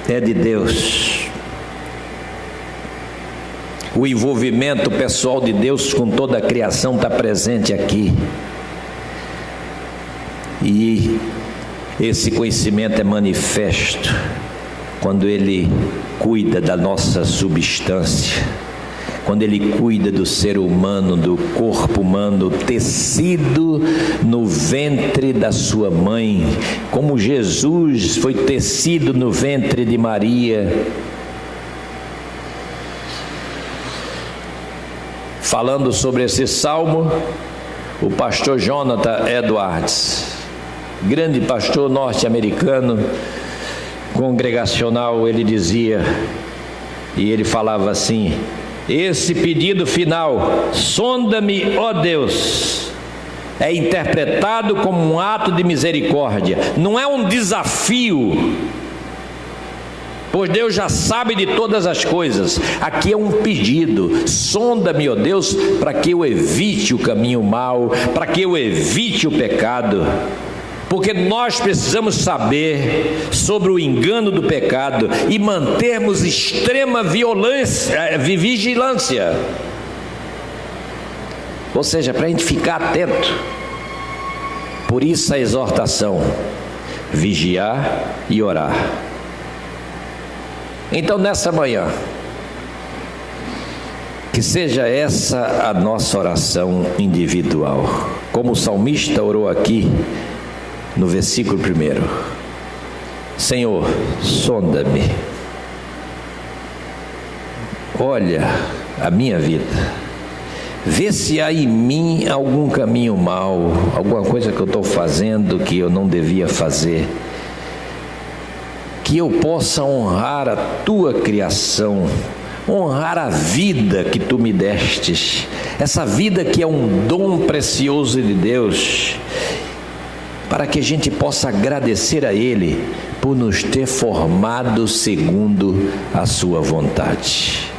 é de Deus, o envolvimento pessoal de Deus com toda a criação está presente aqui. E esse conhecimento é manifesto quando Ele cuida da nossa substância, quando Ele cuida do ser humano, do corpo humano, tecido no ventre da sua mãe, como Jesus foi tecido no ventre de Maria. Falando sobre esse salmo, o pastor Jonathan Edwards, grande pastor norte-americano, congregacional, ele dizia, e ele falava assim: esse pedido final, sonda-me, ó Deus, é interpretado como um ato de misericórdia, não é um desafio, pois Deus já sabe de todas as coisas. Aqui é um pedido: sonda-me, ó Deus, para que eu evite o caminho mau, para que eu evite o pecado. Porque nós precisamos saber sobre o engano do pecado e mantermos extrema vigilância. Ou seja, para a gente ficar atento. Por isso a exortação: vigiar e orar. Então nessa manhã, que seja essa a nossa oração individual, como o salmista orou aqui no versículo 1: Senhor, sonda-me, olha a minha vida, vê se há em mim algum caminho mau, alguma coisa que eu estou fazendo que eu não devia fazer, que eu possa honrar a tua criação, honrar a vida que tu me destes, essa vida que é um dom precioso de Deus, para que a gente possa agradecer a Ele por nos ter formado segundo a sua vontade.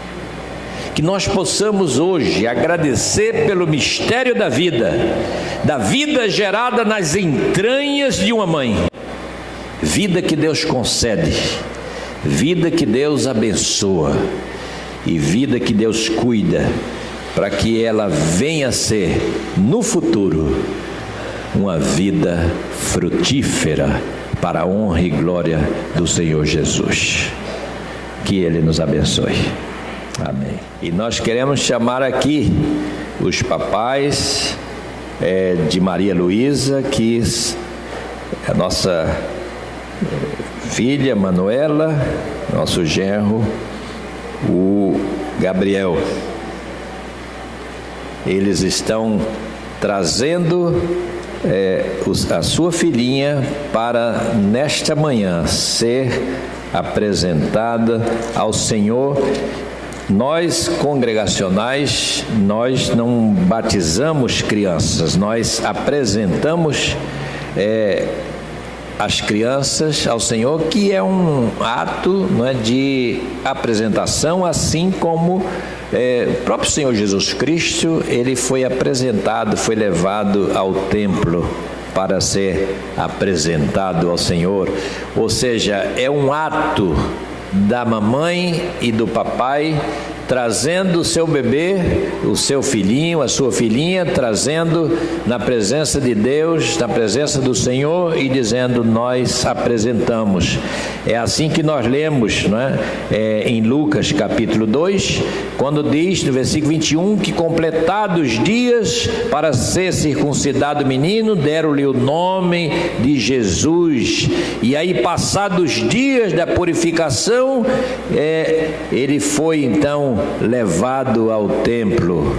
Que nós possamos hoje agradecer pelo mistério da vida gerada nas entranhas de uma mãe, vida que Deus concede, vida que Deus abençoa e vida que Deus cuida, para que ela venha a ser no futuro uma vida frutífera para a honra e glória do Senhor Jesus. Que Ele nos abençoe. Amém. E nós queremos chamar aqui os papais de Maria Luísa, que é a nossa filha Manuela, nosso genro, o Gabriel. Eles estão trazendo a sua filhinha para nesta manhã ser apresentada ao Senhor. Nós congregacionais, nós não batizamos crianças, nós apresentamos as crianças ao Senhor, que é um ato, não é, de apresentação, assim como o próprio Senhor Jesus Cristo, ele foi apresentado, foi levado ao templo para ser apresentado ao Senhor. Ou seja, é um ato da mamãe e do papai trazendo o seu bebê, o seu filhinho, a sua filhinha, trazendo na presença de Deus, na presença do Senhor, e dizendo: nós apresentamos. É assim que nós lemos, não é? Em Lucas capítulo 2, quando diz no versículo 21 que, completados dias para ser circuncidado o menino, deram-lhe o nome de Jesus. E aí, passados dias da purificação, ele foi então levado ao templo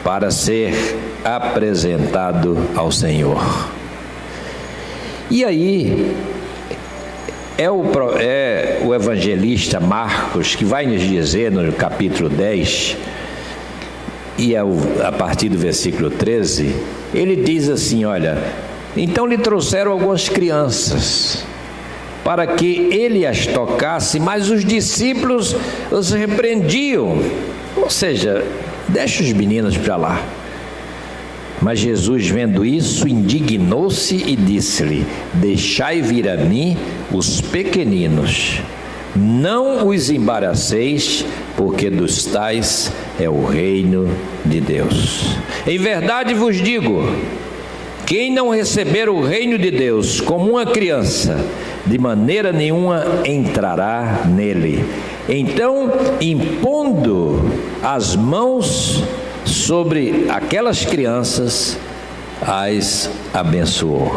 para ser apresentado ao Senhor. E aí é o evangelista Marcos que vai nos dizer no capítulo 10, e a partir do versículo 13, ele diz assim: olha, então lhe trouxeram algumas crianças para que ele as tocasse, mas os discípulos os repreendiam. Ou seja, deixa os meninos para lá. Mas Jesus, vendo isso, indignou-se e disse-lhe: deixai vir a mim os pequeninos, não os embaraceis, porque dos tais é o reino de Deus. Em verdade vos digo, quem não receber o reino de Deus como uma criança, de maneira nenhuma entrará nele. Então, impondo as mãos sobre aquelas crianças, as abençoou.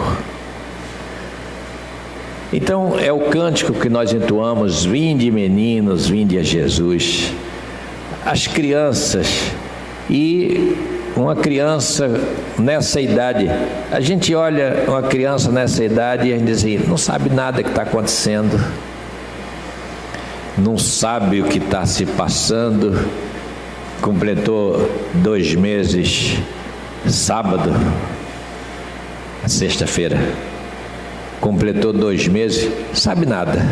Então, é o cântico que nós entoamos: vinde meninos, vinde a Jesus. As crianças, e uma criança nessa idade, a gente olha uma criança nessa idade e a gente diz assim: não sabe nada que está acontecendo, não sabe o que está se passando. Completou 2 meses sábado, sexta-feira, completou 2 meses, sabe nada.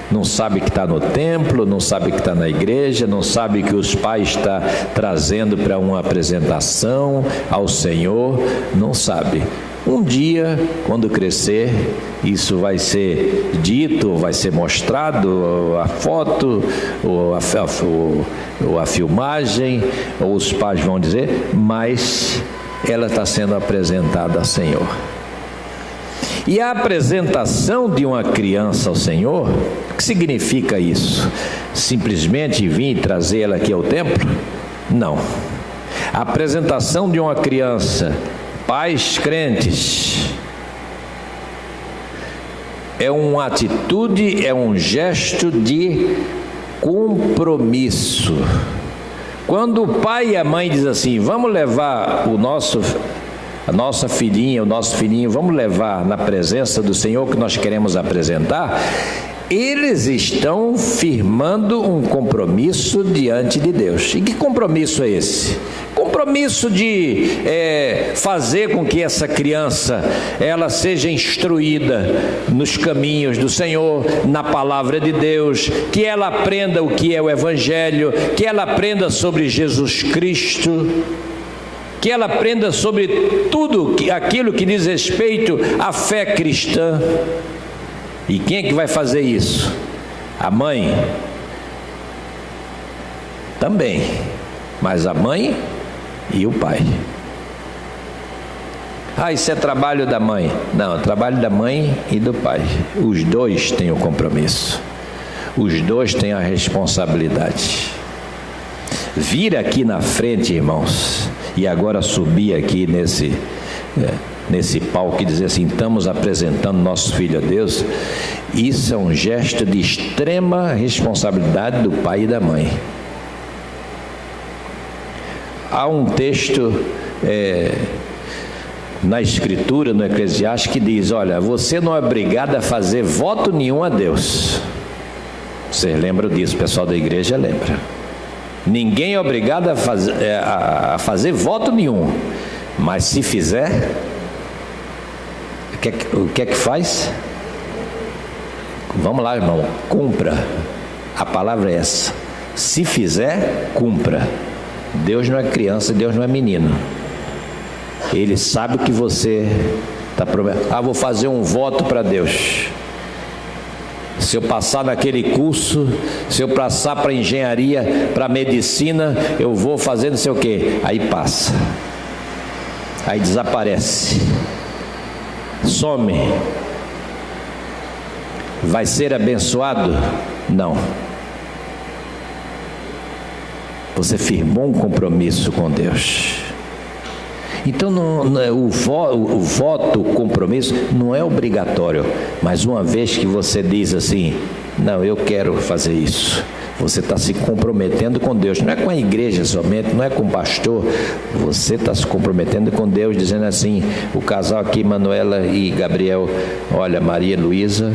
Não sabe que está no templo, não sabe que está na igreja, não sabe que os pais estão trazendo para uma apresentação ao Senhor, não sabe. Um dia, quando crescer, isso vai ser dito, vai ser mostrado, a foto, ou a filmagem, ou os pais vão dizer, mas ela está sendo apresentada ao Senhor. E a apresentação de uma criança ao Senhor, o que significa isso? Simplesmente vir trazer ela aqui ao templo? Não. A apresentação de uma criança, pais crentes, é uma atitude, é um gesto de compromisso. Quando o pai e a mãe dizem assim: vamos levar a nossa filhinha, o nosso filhinho, vamos levar na presença do Senhor que nós queremos apresentar, eles estão firmando um compromisso diante de Deus. E que compromisso é esse? Compromisso de fazer com que essa criança ela seja instruída nos caminhos do Senhor, na palavra de Deus, que ela aprenda o que é o Evangelho, que ela aprenda sobre Jesus Cristo, que ela aprenda sobre tudo aquilo que diz respeito à fé cristã. E quem é que vai fazer isso? A mãe? Também, mas a mãe e o pai. Isso é trabalho da mãe. Não, é trabalho da mãe e do pai. Os dois têm o compromisso. Os dois têm a responsabilidade. Vir aqui na frente, irmãos, e agora subir aqui nesse palco e dizer assim: estamos apresentando nosso filho a Deus, isso é um gesto de extrema responsabilidade do pai e da mãe. Há um texto na Escritura, no Eclesiastes, que diz: olha, você não é obrigado a fazer voto nenhum a Deus. Vocês lembram disso? O pessoal da igreja lembra. Ninguém é obrigado a fazer voto nenhum. Mas se fizer, o que é que faz? Vamos lá, irmão, cumpra. A palavra é essa. Se fizer, cumpra. Deus não é criança, Deus não é menino. Ele sabe o que você está prometendo. Vou fazer um voto para Deus. Se eu passar naquele curso, se eu passar para engenharia, para medicina, eu vou fazer não sei o quê. Aí passa. Aí desaparece. Some. Vai ser abençoado? Não. Você firmou um compromisso com Deus. Então o voto, o compromisso não é obrigatório, mas uma vez que você diz assim, não, eu quero fazer isso, você está se comprometendo com Deus, não é com a igreja somente, não é com o pastor, você está se comprometendo com Deus, dizendo assim, o casal aqui, Manuela e Gabriel, olha, Maria Luísa,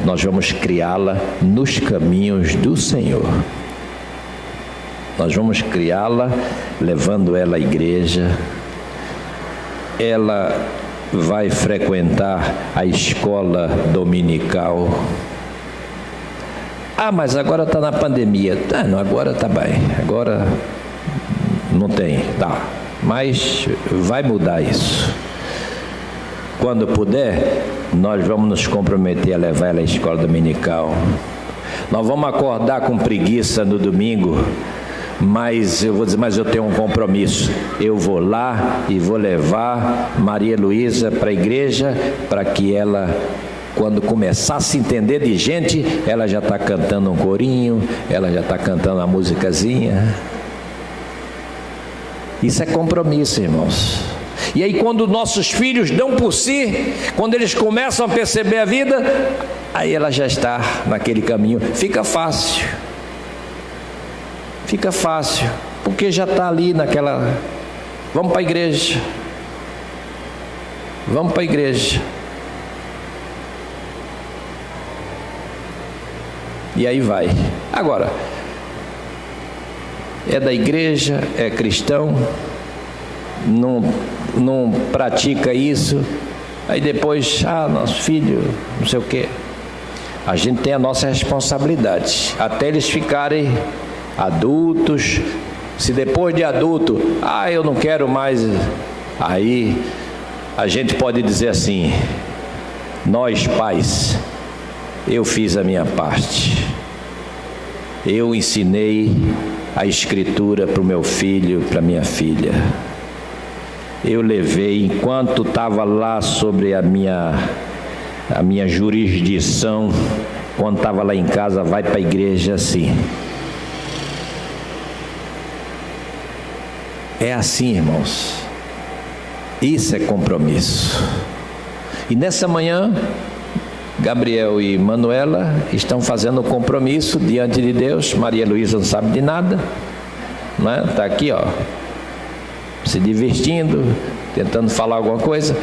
nós vamos criá-la nos caminhos do Senhor. Nós vamos criá-la, levando ela à igreja. Ela vai frequentar a escola dominical. Mas agora está na pandemia. Não, agora está bem. Agora não tem. Tá. Mas vai mudar isso. Quando puder, nós vamos nos comprometer a levar ela à escola dominical. Nós vamos acordar com preguiça no domingo. Mas eu vou dizer, mas eu tenho um compromisso. Eu vou lá e vou levar Maria Luísa para a igreja, para que ela, quando começar a se entender de gente, ela já está cantando um corinho, ela já está cantando uma musicazinha. Isso é compromisso, irmãos. E aí quando nossos filhos dão por si, quando eles começam a perceber a vida, aí ela já está naquele caminho. Fica fácil. Fica fácil, porque já está ali naquela... Vamos para a igreja. Vamos para a igreja. E aí vai. Agora, é da igreja, é cristão, não pratica isso, aí depois, nosso filho, não sei o quê. A gente tem a nossa responsabilidade, até eles ficarem adultos. Se depois de adulto, eu não quero mais, aí a gente pode dizer assim, nós pais, eu fiz a minha parte, eu ensinei a escritura para o meu filho, para minha filha, eu levei, enquanto estava lá sobre a minha jurisdição, quando estava lá em casa, vai para a igreja assim. É assim, irmãos. Isso é compromisso. E nessa manhã, Gabriel e Manuela estão fazendo um compromisso diante de Deus. Maria Luísa não sabe de nada, né? Está aqui, se divertindo, tentando falar alguma coisa.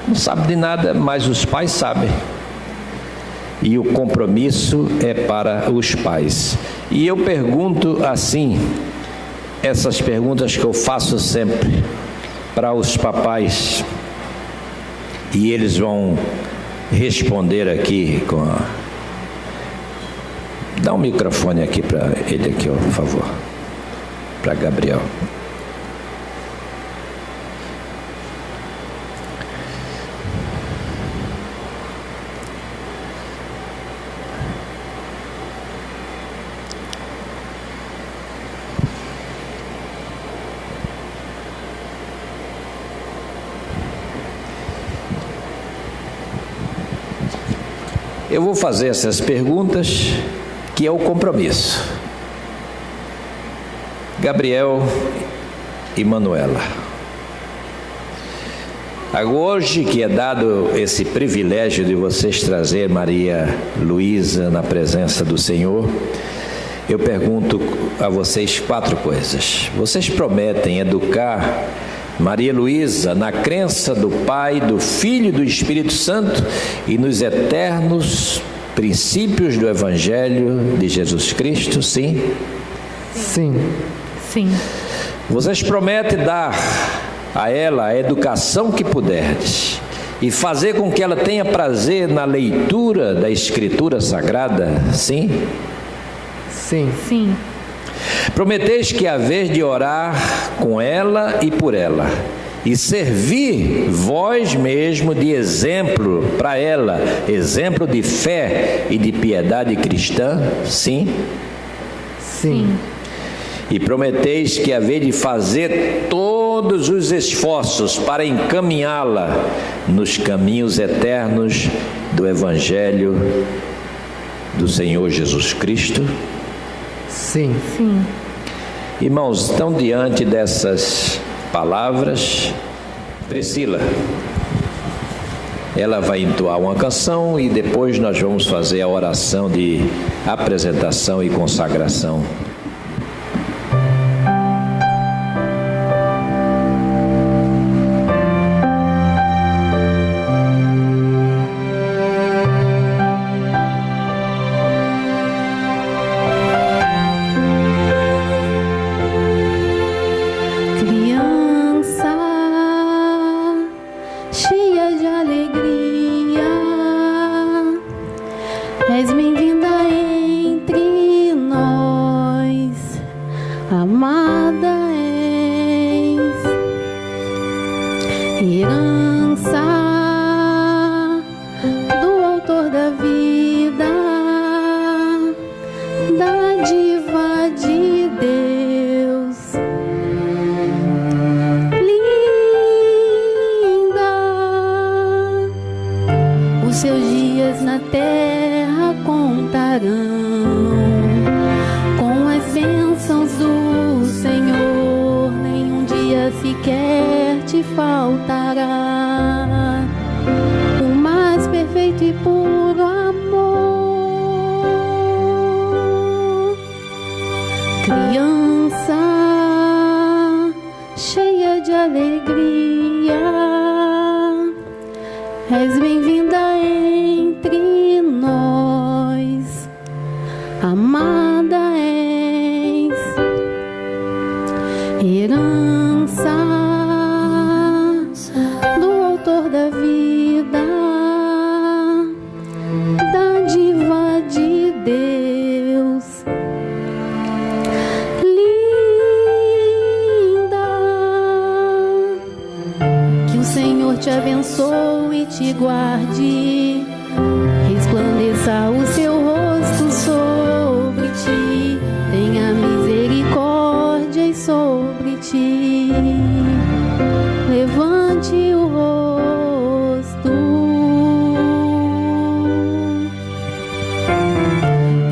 Não sabe de nada, mas os pais sabem. E o compromisso é para os pais. E eu pergunto assim, essas perguntas que eu faço sempre para os papais, e eles vão responder aqui com Dá um microfone aqui para ele aqui, por favor, para Gabriel. Eu vou fazer essas perguntas, que é o compromisso. Gabriel e Manuela. Hoje que é dado esse privilégio de vocês trazer Maria Luísa na presença do Senhor, eu pergunto a vocês 4 coisas. Vocês prometem educar Maria Luísa na crença do Pai, do Filho e do Espírito Santo e nos eternos princípios do Evangelho de Jesus Cristo? Sim? Sim. Sim. Vocês prometem dar a ela a educação que puderdes e fazer com que ela tenha prazer na leitura da Escritura Sagrada, sim? Sim. Sim. Prometeis que haver de orar com ela e por ela, e servir vós mesmo de exemplo para ela, exemplo de fé e de piedade cristã, sim? Sim. E prometeis que haver de fazer todos os esforços para encaminhá-la nos caminhos eternos do Evangelho do Senhor Jesus Cristo? Sim. Sim. Irmãos, estão diante dessas palavras. Priscila, ela vai entoar uma canção e depois nós vamos fazer a oração de apresentação e consagração. És bem-vinda entre nós, amada és, herança do autor da vida, dádiva de Deus, linda, os seus dias na terra contarão com as bênçãos do Senhor, nenhum dia sequer te faltará o mais perfeito e puro amor. Criança cheia de alegria, és bem-vinda entre nós, amada és, herança do autor da vida, dádiva de Deus, linda, que o Senhor te abençoe e te guarde, resplandeça o seu rosto sobre ti, tenha misericórdia e sobre ti levante o rosto,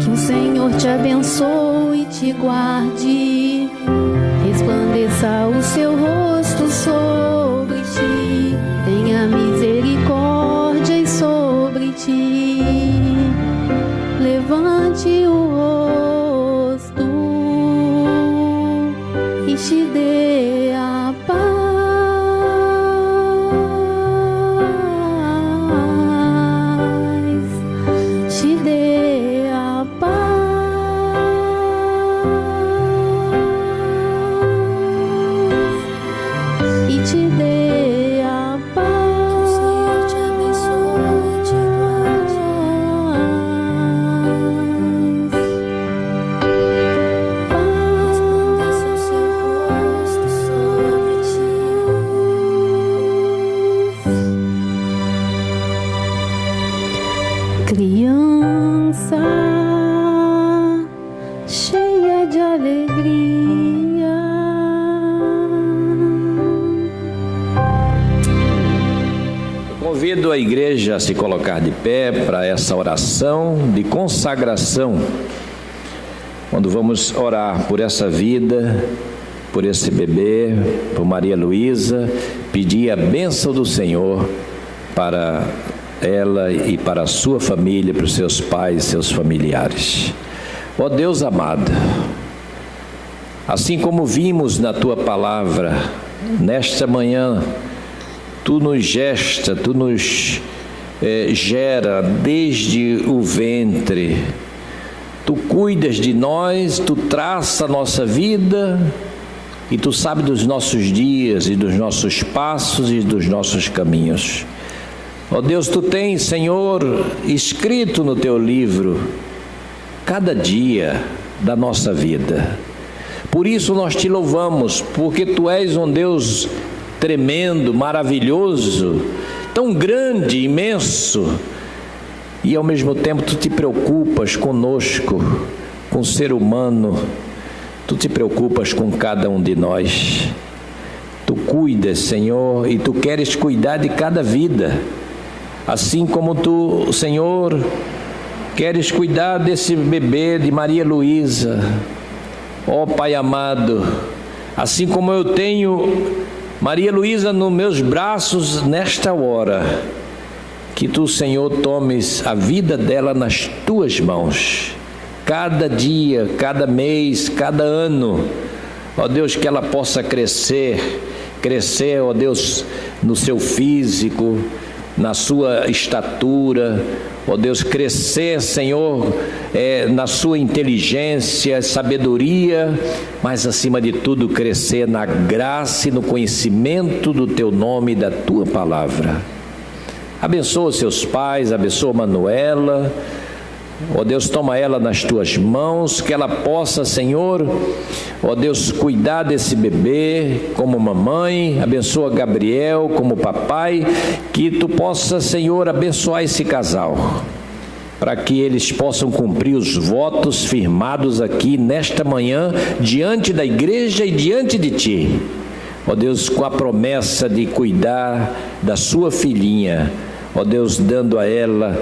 que o Senhor te abençoe e te guarde, resplandeça o seu rosto sobre ti, tenha misericórdia e sobre ti levante o rosto e te dê a paz, te dê a paz e te dê a paz. Criança cheia de alegria. Eu convido a igreja a se colocar de pé para essa oração de consagração, quando vamos orar por essa vida, por esse bebê, por Maria Luísa, pedir a bênção do Senhor para ela e para a sua família, para os seus pais, seus familiares. Ó Deus amado, assim como vimos na Tua palavra, nesta manhã, Tu nos gesta, Tu nos gera desde o ventre, Tu cuidas de nós, Tu traça a nossa vida e Tu sabes dos nossos dias e dos nossos passos e dos nossos caminhos. Ó Deus, Tu tens, Senhor, escrito no Teu livro cada dia da nossa vida. Por isso nós Te louvamos, porque Tu és um Deus tremendo, maravilhoso, tão grande, imenso, e ao mesmo tempo Tu Te preocupas conosco, com o ser humano, Tu Te preocupas com cada um de nós. Tu cuidas, Senhor, e Tu queres cuidar de cada vida, assim como Tu, Senhor, queres cuidar desse bebê de Maria Luísa. Ó Pai amado, assim como eu tenho Maria Luísa nos meus braços nesta hora, que Tu, Senhor, tomes a vida dela nas Tuas mãos, cada dia, cada mês, cada ano. Ó Deus, que ela possa crescer, ó Deus, no seu físico, na sua estatura, ó Deus, crescer, Senhor, na sua inteligência, sabedoria, mas acima de tudo crescer na graça e no conhecimento do Teu nome e da Tua palavra. Abençoa seus pais, abençoa Manuela, ó Deus, toma ela nas Tuas mãos, que ela possa, Senhor, ó Deus, cuidar desse bebê como mamãe. Abençoa Gabriel como papai, que Tu possa, Senhor, abençoar esse casal, para que eles possam cumprir os votos firmados aqui nesta manhã, diante da igreja e diante de Ti, ó Deus, com a promessa de cuidar da sua filhinha, ó Deus, dando a ela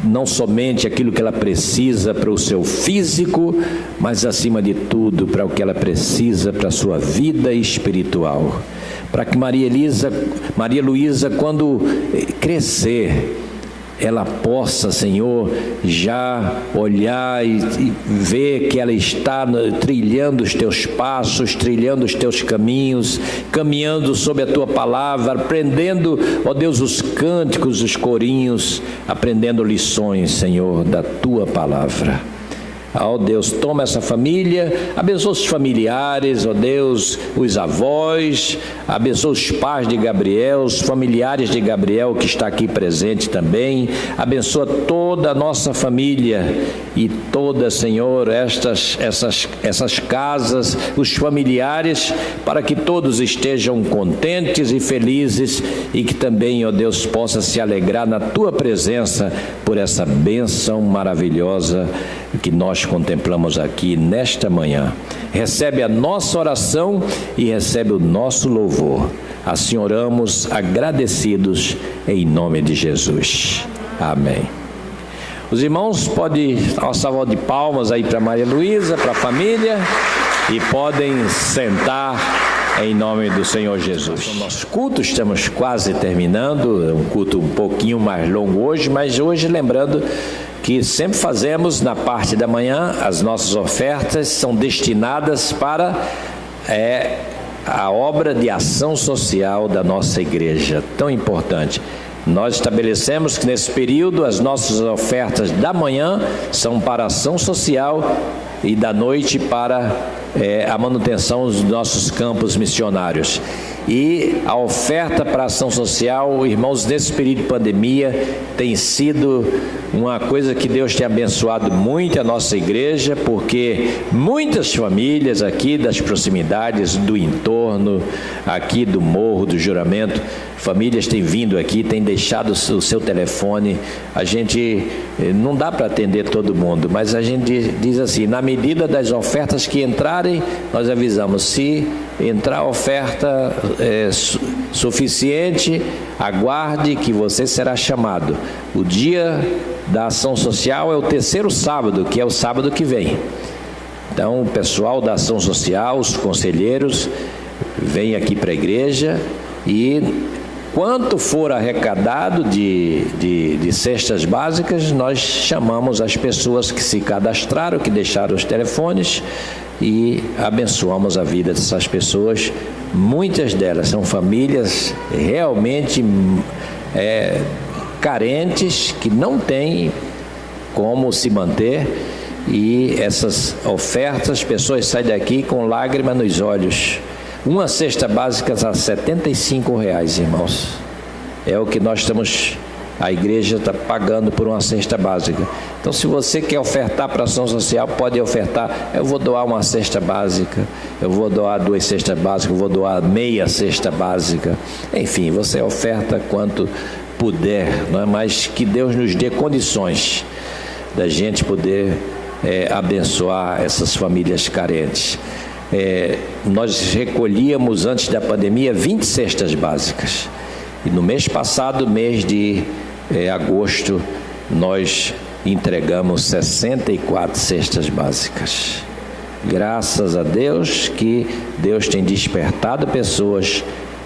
não somente aquilo que ela precisa para o seu físico, mas acima de tudo para o que ela precisa para a sua vida espiritual, para que Maria Luísa, quando crescer, ela possa, Senhor, já olhar e ver que ela está trilhando os Teus passos, trilhando os Teus caminhos, caminhando sob a Tua palavra, aprendendo, ó Deus, os cânticos, os corinhos, aprendendo lições, Senhor, da Tua palavra. Ó Deus, toma essa família, abençoa os familiares, ó Deus, os avós, abençoa os pais de Gabriel, os familiares de Gabriel que está aqui presente também, abençoa toda a nossa família e toda, Senhor, essas casas, os familiares, para que todos estejam contentes e felizes e que também, ó Deus, possa se alegrar na Tua presença por essa bênção maravilhosa que nós contemplamos aqui nesta manhã. Recebe a nossa oração e recebe o nosso louvor. Assim oramos agradecidos em nome de Jesus. Amém. Os irmãos podem dar uma salva de palmas aí para Maria Luísa, para a família, e podem sentar em nome do Senhor Jesus. O nosso culto, estamos quase terminando, é um culto um pouquinho mais longo hoje, mas hoje lembrando que sempre fazemos na parte da manhã, as nossas ofertas são destinadas para a obra de ação social da nossa igreja, tão importante. Nós estabelecemos que nesse período as nossas ofertas da manhã são para ação social e da noite para a manutenção dos nossos campos missionários. E a oferta para a ação social, irmãos, nesse período de pandemia, tem sido uma coisa que Deus tem abençoado muito a nossa igreja, porque muitas famílias aqui das proximidades, do entorno, aqui do Morro do Juramento, famílias têm vindo aqui, têm deixado o seu telefone. A gente não dá para atender todo mundo, mas a gente diz assim, na medida das ofertas que entrarem, nós avisamos, se entrar oferta suficiente, aguarde que você será chamado. O dia da ação social é o terceiro sábado, que é o sábado que vem. Então o pessoal da ação social, os conselheiros, vem aqui para a igreja e quanto for arrecadado de cestas básicas, nós chamamos as pessoas que se cadastraram, que deixaram os telefones, e abençoamos a vida dessas pessoas. Muitas delas são famílias realmente carentes, que não têm como se manter, e essas ofertas, as pessoas saem daqui com lágrimas nos olhos, Uma cesta básica está R$ 75, irmãos. É o que nós estamos... A igreja está pagando por uma cesta básica. Então, se você quer ofertar para a ação social, pode ofertar. Eu vou doar uma cesta básica, eu vou doar 2 cestas básicas, eu vou doar meia cesta básica. Enfim, você oferta quanto puder, não é? Mas que Deus nos dê condições da gente poder abençoar essas famílias carentes. Nós recolhíamos antes da pandemia 20 cestas básicas. E no mês passado, mês de agosto, nós entregamos 64 cestas básicas. Graças a Deus que Deus tem despertado pessoas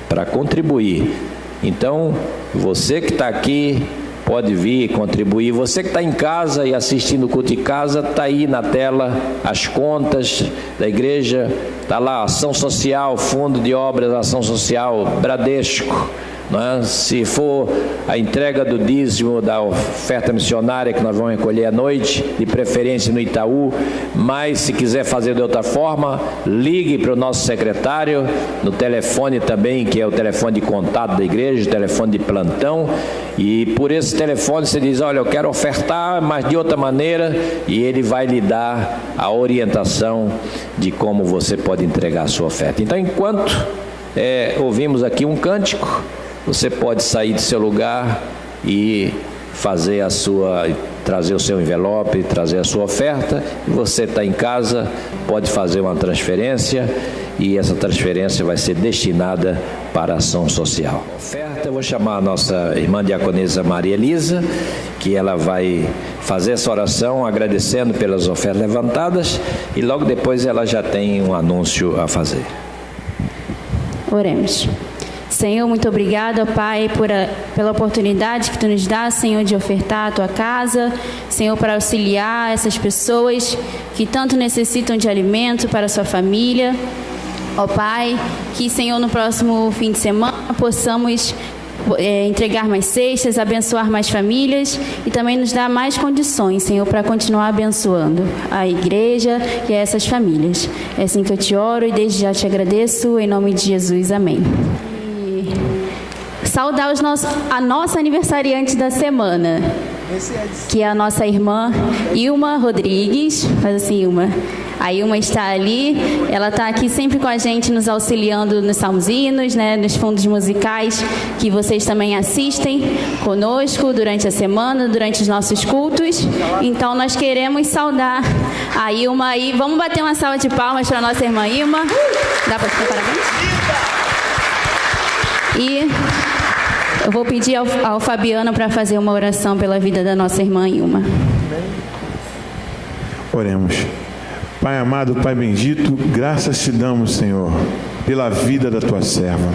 para contribuir. Então, você que está aqui pode vir contribuir. Você que está em casa e assistindo o culto de casa, está aí na tela as contas da igreja, está lá Ação Social, Fundo de Obras, Ação Social, Bradesco. Se for a entrega do dízimo da oferta missionária que nós vamos recolher à noite, de preferência no Itaú, mas se quiser fazer de outra forma, ligue para o nosso secretário, no telefone também, que é o telefone de contato da igreja, o telefone de plantão, e por esse telefone você diz, olha, eu quero ofertar, mas de outra maneira, e ele vai lhe dar a orientação de como você pode entregar a sua oferta. Então, enquanto ouvimos aqui um cântico, você pode sair do seu lugar e trazer o seu envelope, trazer a sua oferta. E você está em casa, pode fazer uma transferência e essa transferência vai ser destinada para a ação social. Oferta, eu vou chamar a nossa irmã diaconisa Maria Elisa, que ela vai fazer essa oração agradecendo pelas ofertas levantadas e logo depois ela já tem um anúncio a fazer. Oremos. Senhor, muito obrigada, Pai, pela oportunidade que Tu nos dá, Senhor, de ofertar a Tua casa, Senhor, para auxiliar essas pessoas que tanto necessitam de alimento para a sua família. Ó Pai, que, Senhor, no próximo fim de semana possamos entregar mais cestas, abençoar mais famílias e também nos dar mais condições, Senhor, para continuar abençoando a igreja e a essas famílias. É assim que eu te oro e desde já te agradeço, em nome de Jesus. Amém. Saudar a nossa aniversariante da semana, que é a nossa irmã Ilma Rodrigues. Faz assim, Ilma. A Ilma está ali, ela está aqui sempre com a gente, nos auxiliando nos salmos, né, nos fundos musicais que vocês também assistem conosco durante a semana, durante os nossos cultos. Então, nós queremos saudar a Ilma aí. Vamos bater uma salva de palmas para a nossa irmã Ilma. Dá para ficar parabéns? E eu vou pedir ao Fabiano para fazer uma oração pela vida da nossa irmã Ilma. Oremos. Pai amado, Pai bendito, graças te damos, Senhor, pela vida da tua serva.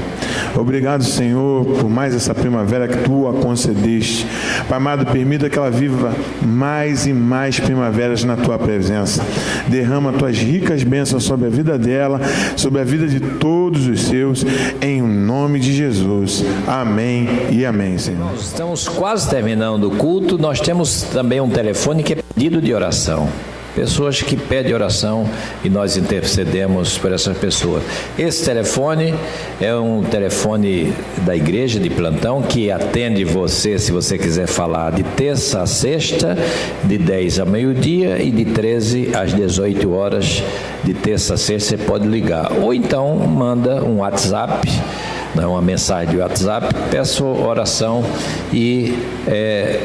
Obrigado, Senhor, por mais essa primavera que tu a concedeste. Pai amado, permita que ela viva mais e mais primaveras na tua presença. Derrama tuas ricas bênçãos sobre a vida dela, sobre a vida de todos os seus, em nome de Jesus. Amém e amém, Senhor. Nós estamos quase terminando o culto. Nós temos também um telefone que é pedido de oração. Pessoas que pedem oração e nós intercedemos por essas pessoas. Esse telefone é um telefone da igreja de plantão que atende você, se você quiser falar, de terça a sexta, de 10 a meio-dia e de 13 às 18 horas, de terça a sexta você pode ligar. Ou então manda um WhatsApp, uma mensagem de WhatsApp, peço oração e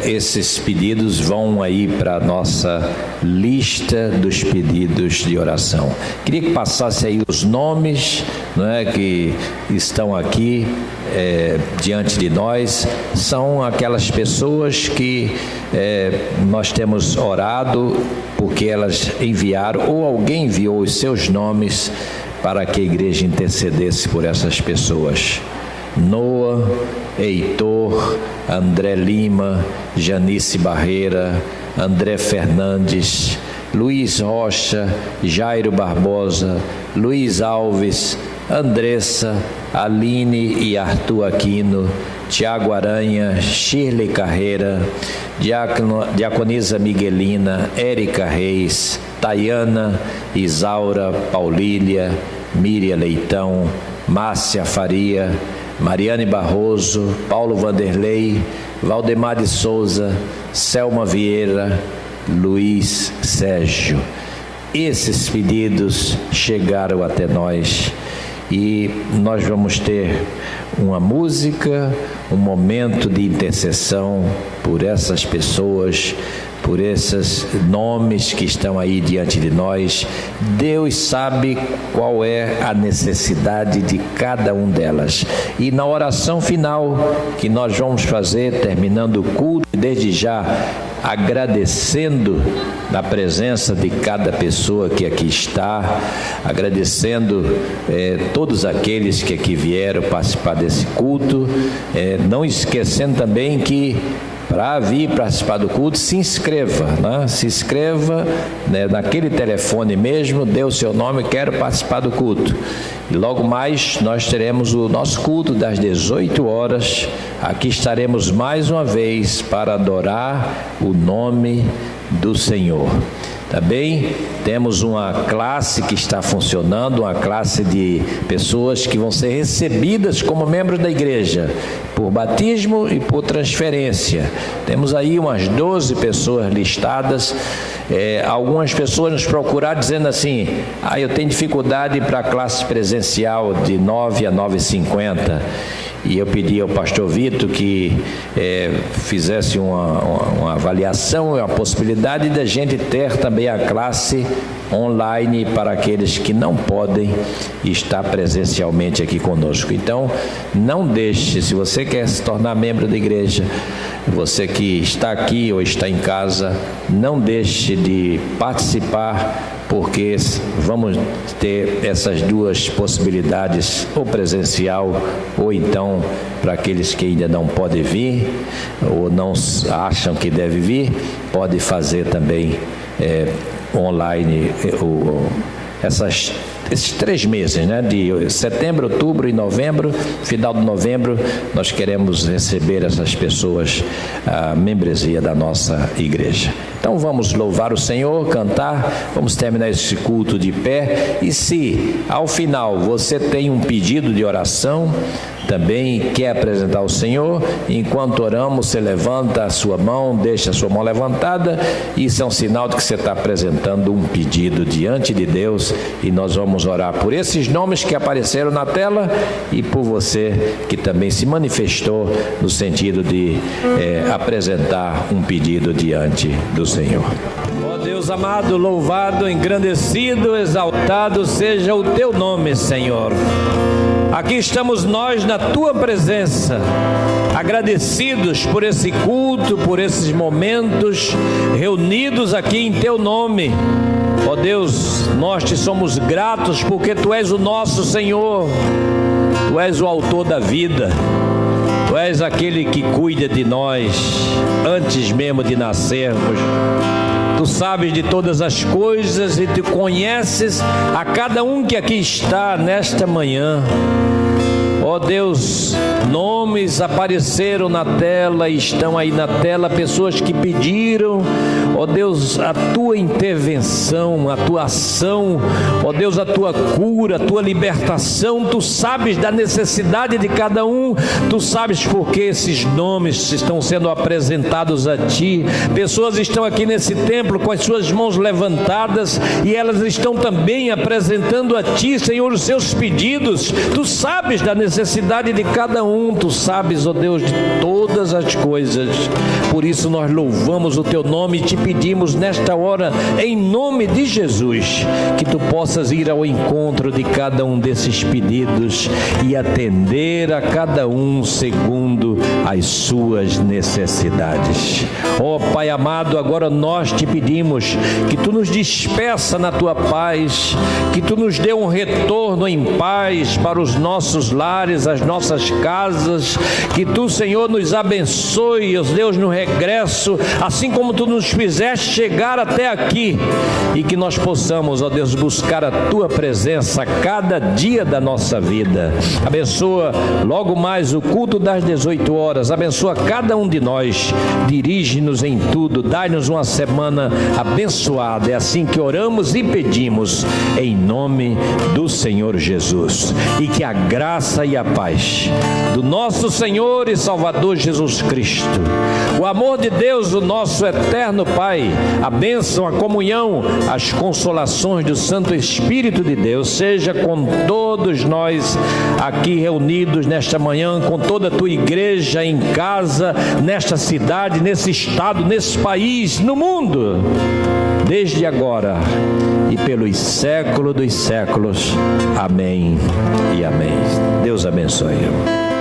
esses pedidos vão aí para a nossa lista dos pedidos de oração. Queria que passasse aí os nomes, que estão aqui diante de nós. São aquelas pessoas que nós temos orado porque elas enviaram, ou alguém enviou os seus nomes para que a igreja intercedesse por essas pessoas. Noah, Heitor, André Lima, Janice Barreira, André Fernandes, Luiz Rocha, Jairo Barbosa, Luiz Alves, Andressa, Aline e Arthur Aquino, Tiago Aranha, Shirley Carreira, Diaconisa Miguelina, Érica Reis, Tayana, Isaura, Paulília, Miriam Leitão, Márcia Faria, Mariane Barroso, Paulo Vanderlei, Valdemar de Souza, Selma Vieira, Luiz Sérgio. Esses pedidos chegaram até nós e nós vamos ter uma música, um momento de intercessão por essas pessoas, por esses nomes que estão aí diante de nós. Deus sabe qual é a necessidade de cada um delas. E na oração final que nós vamos fazer, terminando o culto, desde já agradecendo a presença de cada pessoa que aqui está, agradecendo todos aqueles que aqui vieram participar desse culto, não esquecendo também que para vir participar do culto, se inscreva, né? Se inscreva, né, naquele telefone mesmo, dê o seu nome, quero participar do culto. E logo mais nós teremos o nosso culto das 18 horas. Aqui estaremos mais uma vez para adorar o nome do Senhor. Também temos uma classe que está funcionando, uma classe de pessoas que vão ser recebidas como membros da igreja, por batismo e por transferência. Temos aí umas 12 pessoas listadas. Algumas pessoas nos procuraram dizendo assim: eu tenho dificuldade para a classe presencial de 9 a 9h50. E eu pedi ao pastor Vitor que fizesse uma avaliação e a possibilidade de a gente ter também a classe online para aqueles que não podem estar presencialmente aqui conosco. Então, não deixe, se você quer se tornar membro da igreja, você que está aqui ou está em casa, não deixe de participar, porque vamos ter essas duas possibilidades, ou presencial, ou então para aqueles que ainda não podem vir, ou não acham que deve vir, pode fazer também online esses 3 meses, né? De setembro, outubro e novembro. Final de novembro, nós queremos receber essas pessoas, a membresia da nossa igreja. Então vamos louvar o Senhor, cantar, vamos terminar esse culto de pé. E se ao final você tem um pedido de oração, também quer apresentar ao Senhor, enquanto oramos, você levanta a sua mão, deixa a sua mão levantada, isso é um sinal de que você está apresentando um pedido diante de Deus, e nós vamos orar por esses nomes que apareceram na tela e por você que também se manifestou no sentido de apresentar um pedido diante do Senhor. Ó Deus amado, louvado, engrandecido, exaltado seja o teu nome, Senhor. Aqui estamos nós na tua presença, agradecidos por esse culto, por esses momentos reunidos aqui em teu nome. Ó Deus, nós te somos gratos porque tu és o nosso Senhor, tu és o autor da vida, tu és aquele que cuida de nós antes mesmo de nascermos. Tu sabes de todas as coisas e tu conheces a cada um que aqui está nesta manhã. Ó Deus, nomes apareceram na tela e estão aí na tela, pessoas que pediram, ó Deus, a tua intervenção, a tua ação, ó Deus, a tua cura, a tua libertação. Tu sabes da necessidade de cada um, tu sabes porque esses nomes estão sendo apresentados a ti. Pessoas estão aqui nesse templo com as suas mãos levantadas e elas estão também apresentando a ti, Senhor, os seus pedidos. Tu sabes da necessidade de cada um, tu sabes, ó Deus, de todas as coisas. Por isso nós louvamos o teu nome e te pedimos nesta hora, em nome de Jesus, que tu possas ir ao encontro de cada um desses pedidos e atender a cada um segundo as suas necessidades. Ó Pai amado, agora nós te pedimos que tu nos despeça na tua paz, que tu nos dê um retorno em paz para os nossos lares, lares, as nossas casas, que Tu, Senhor, nos abençoe, ó Deus, no regresso, assim como Tu nos fizeste chegar até aqui, e que nós possamos, ó Deus, buscar a Tua presença a cada dia da nossa vida. Abençoa logo mais o culto das 18 horas, abençoa cada um de nós, dirige-nos em tudo, dai-nos uma semana abençoada. É assim que oramos e pedimos, em nome do Senhor Jesus. E que a graça e a paz do nosso Senhor e Salvador Jesus Cristo, o amor de Deus, o nosso eterno Pai, a bênção, a comunhão, as consolações do Santo Espírito de Deus, seja com todos nós aqui reunidos nesta manhã, com toda a Tua igreja em casa, nesta cidade, nesse estado, nesse país, no mundo, desde agora e pelos séculos dos séculos. Amém e amém. Deus abençoe.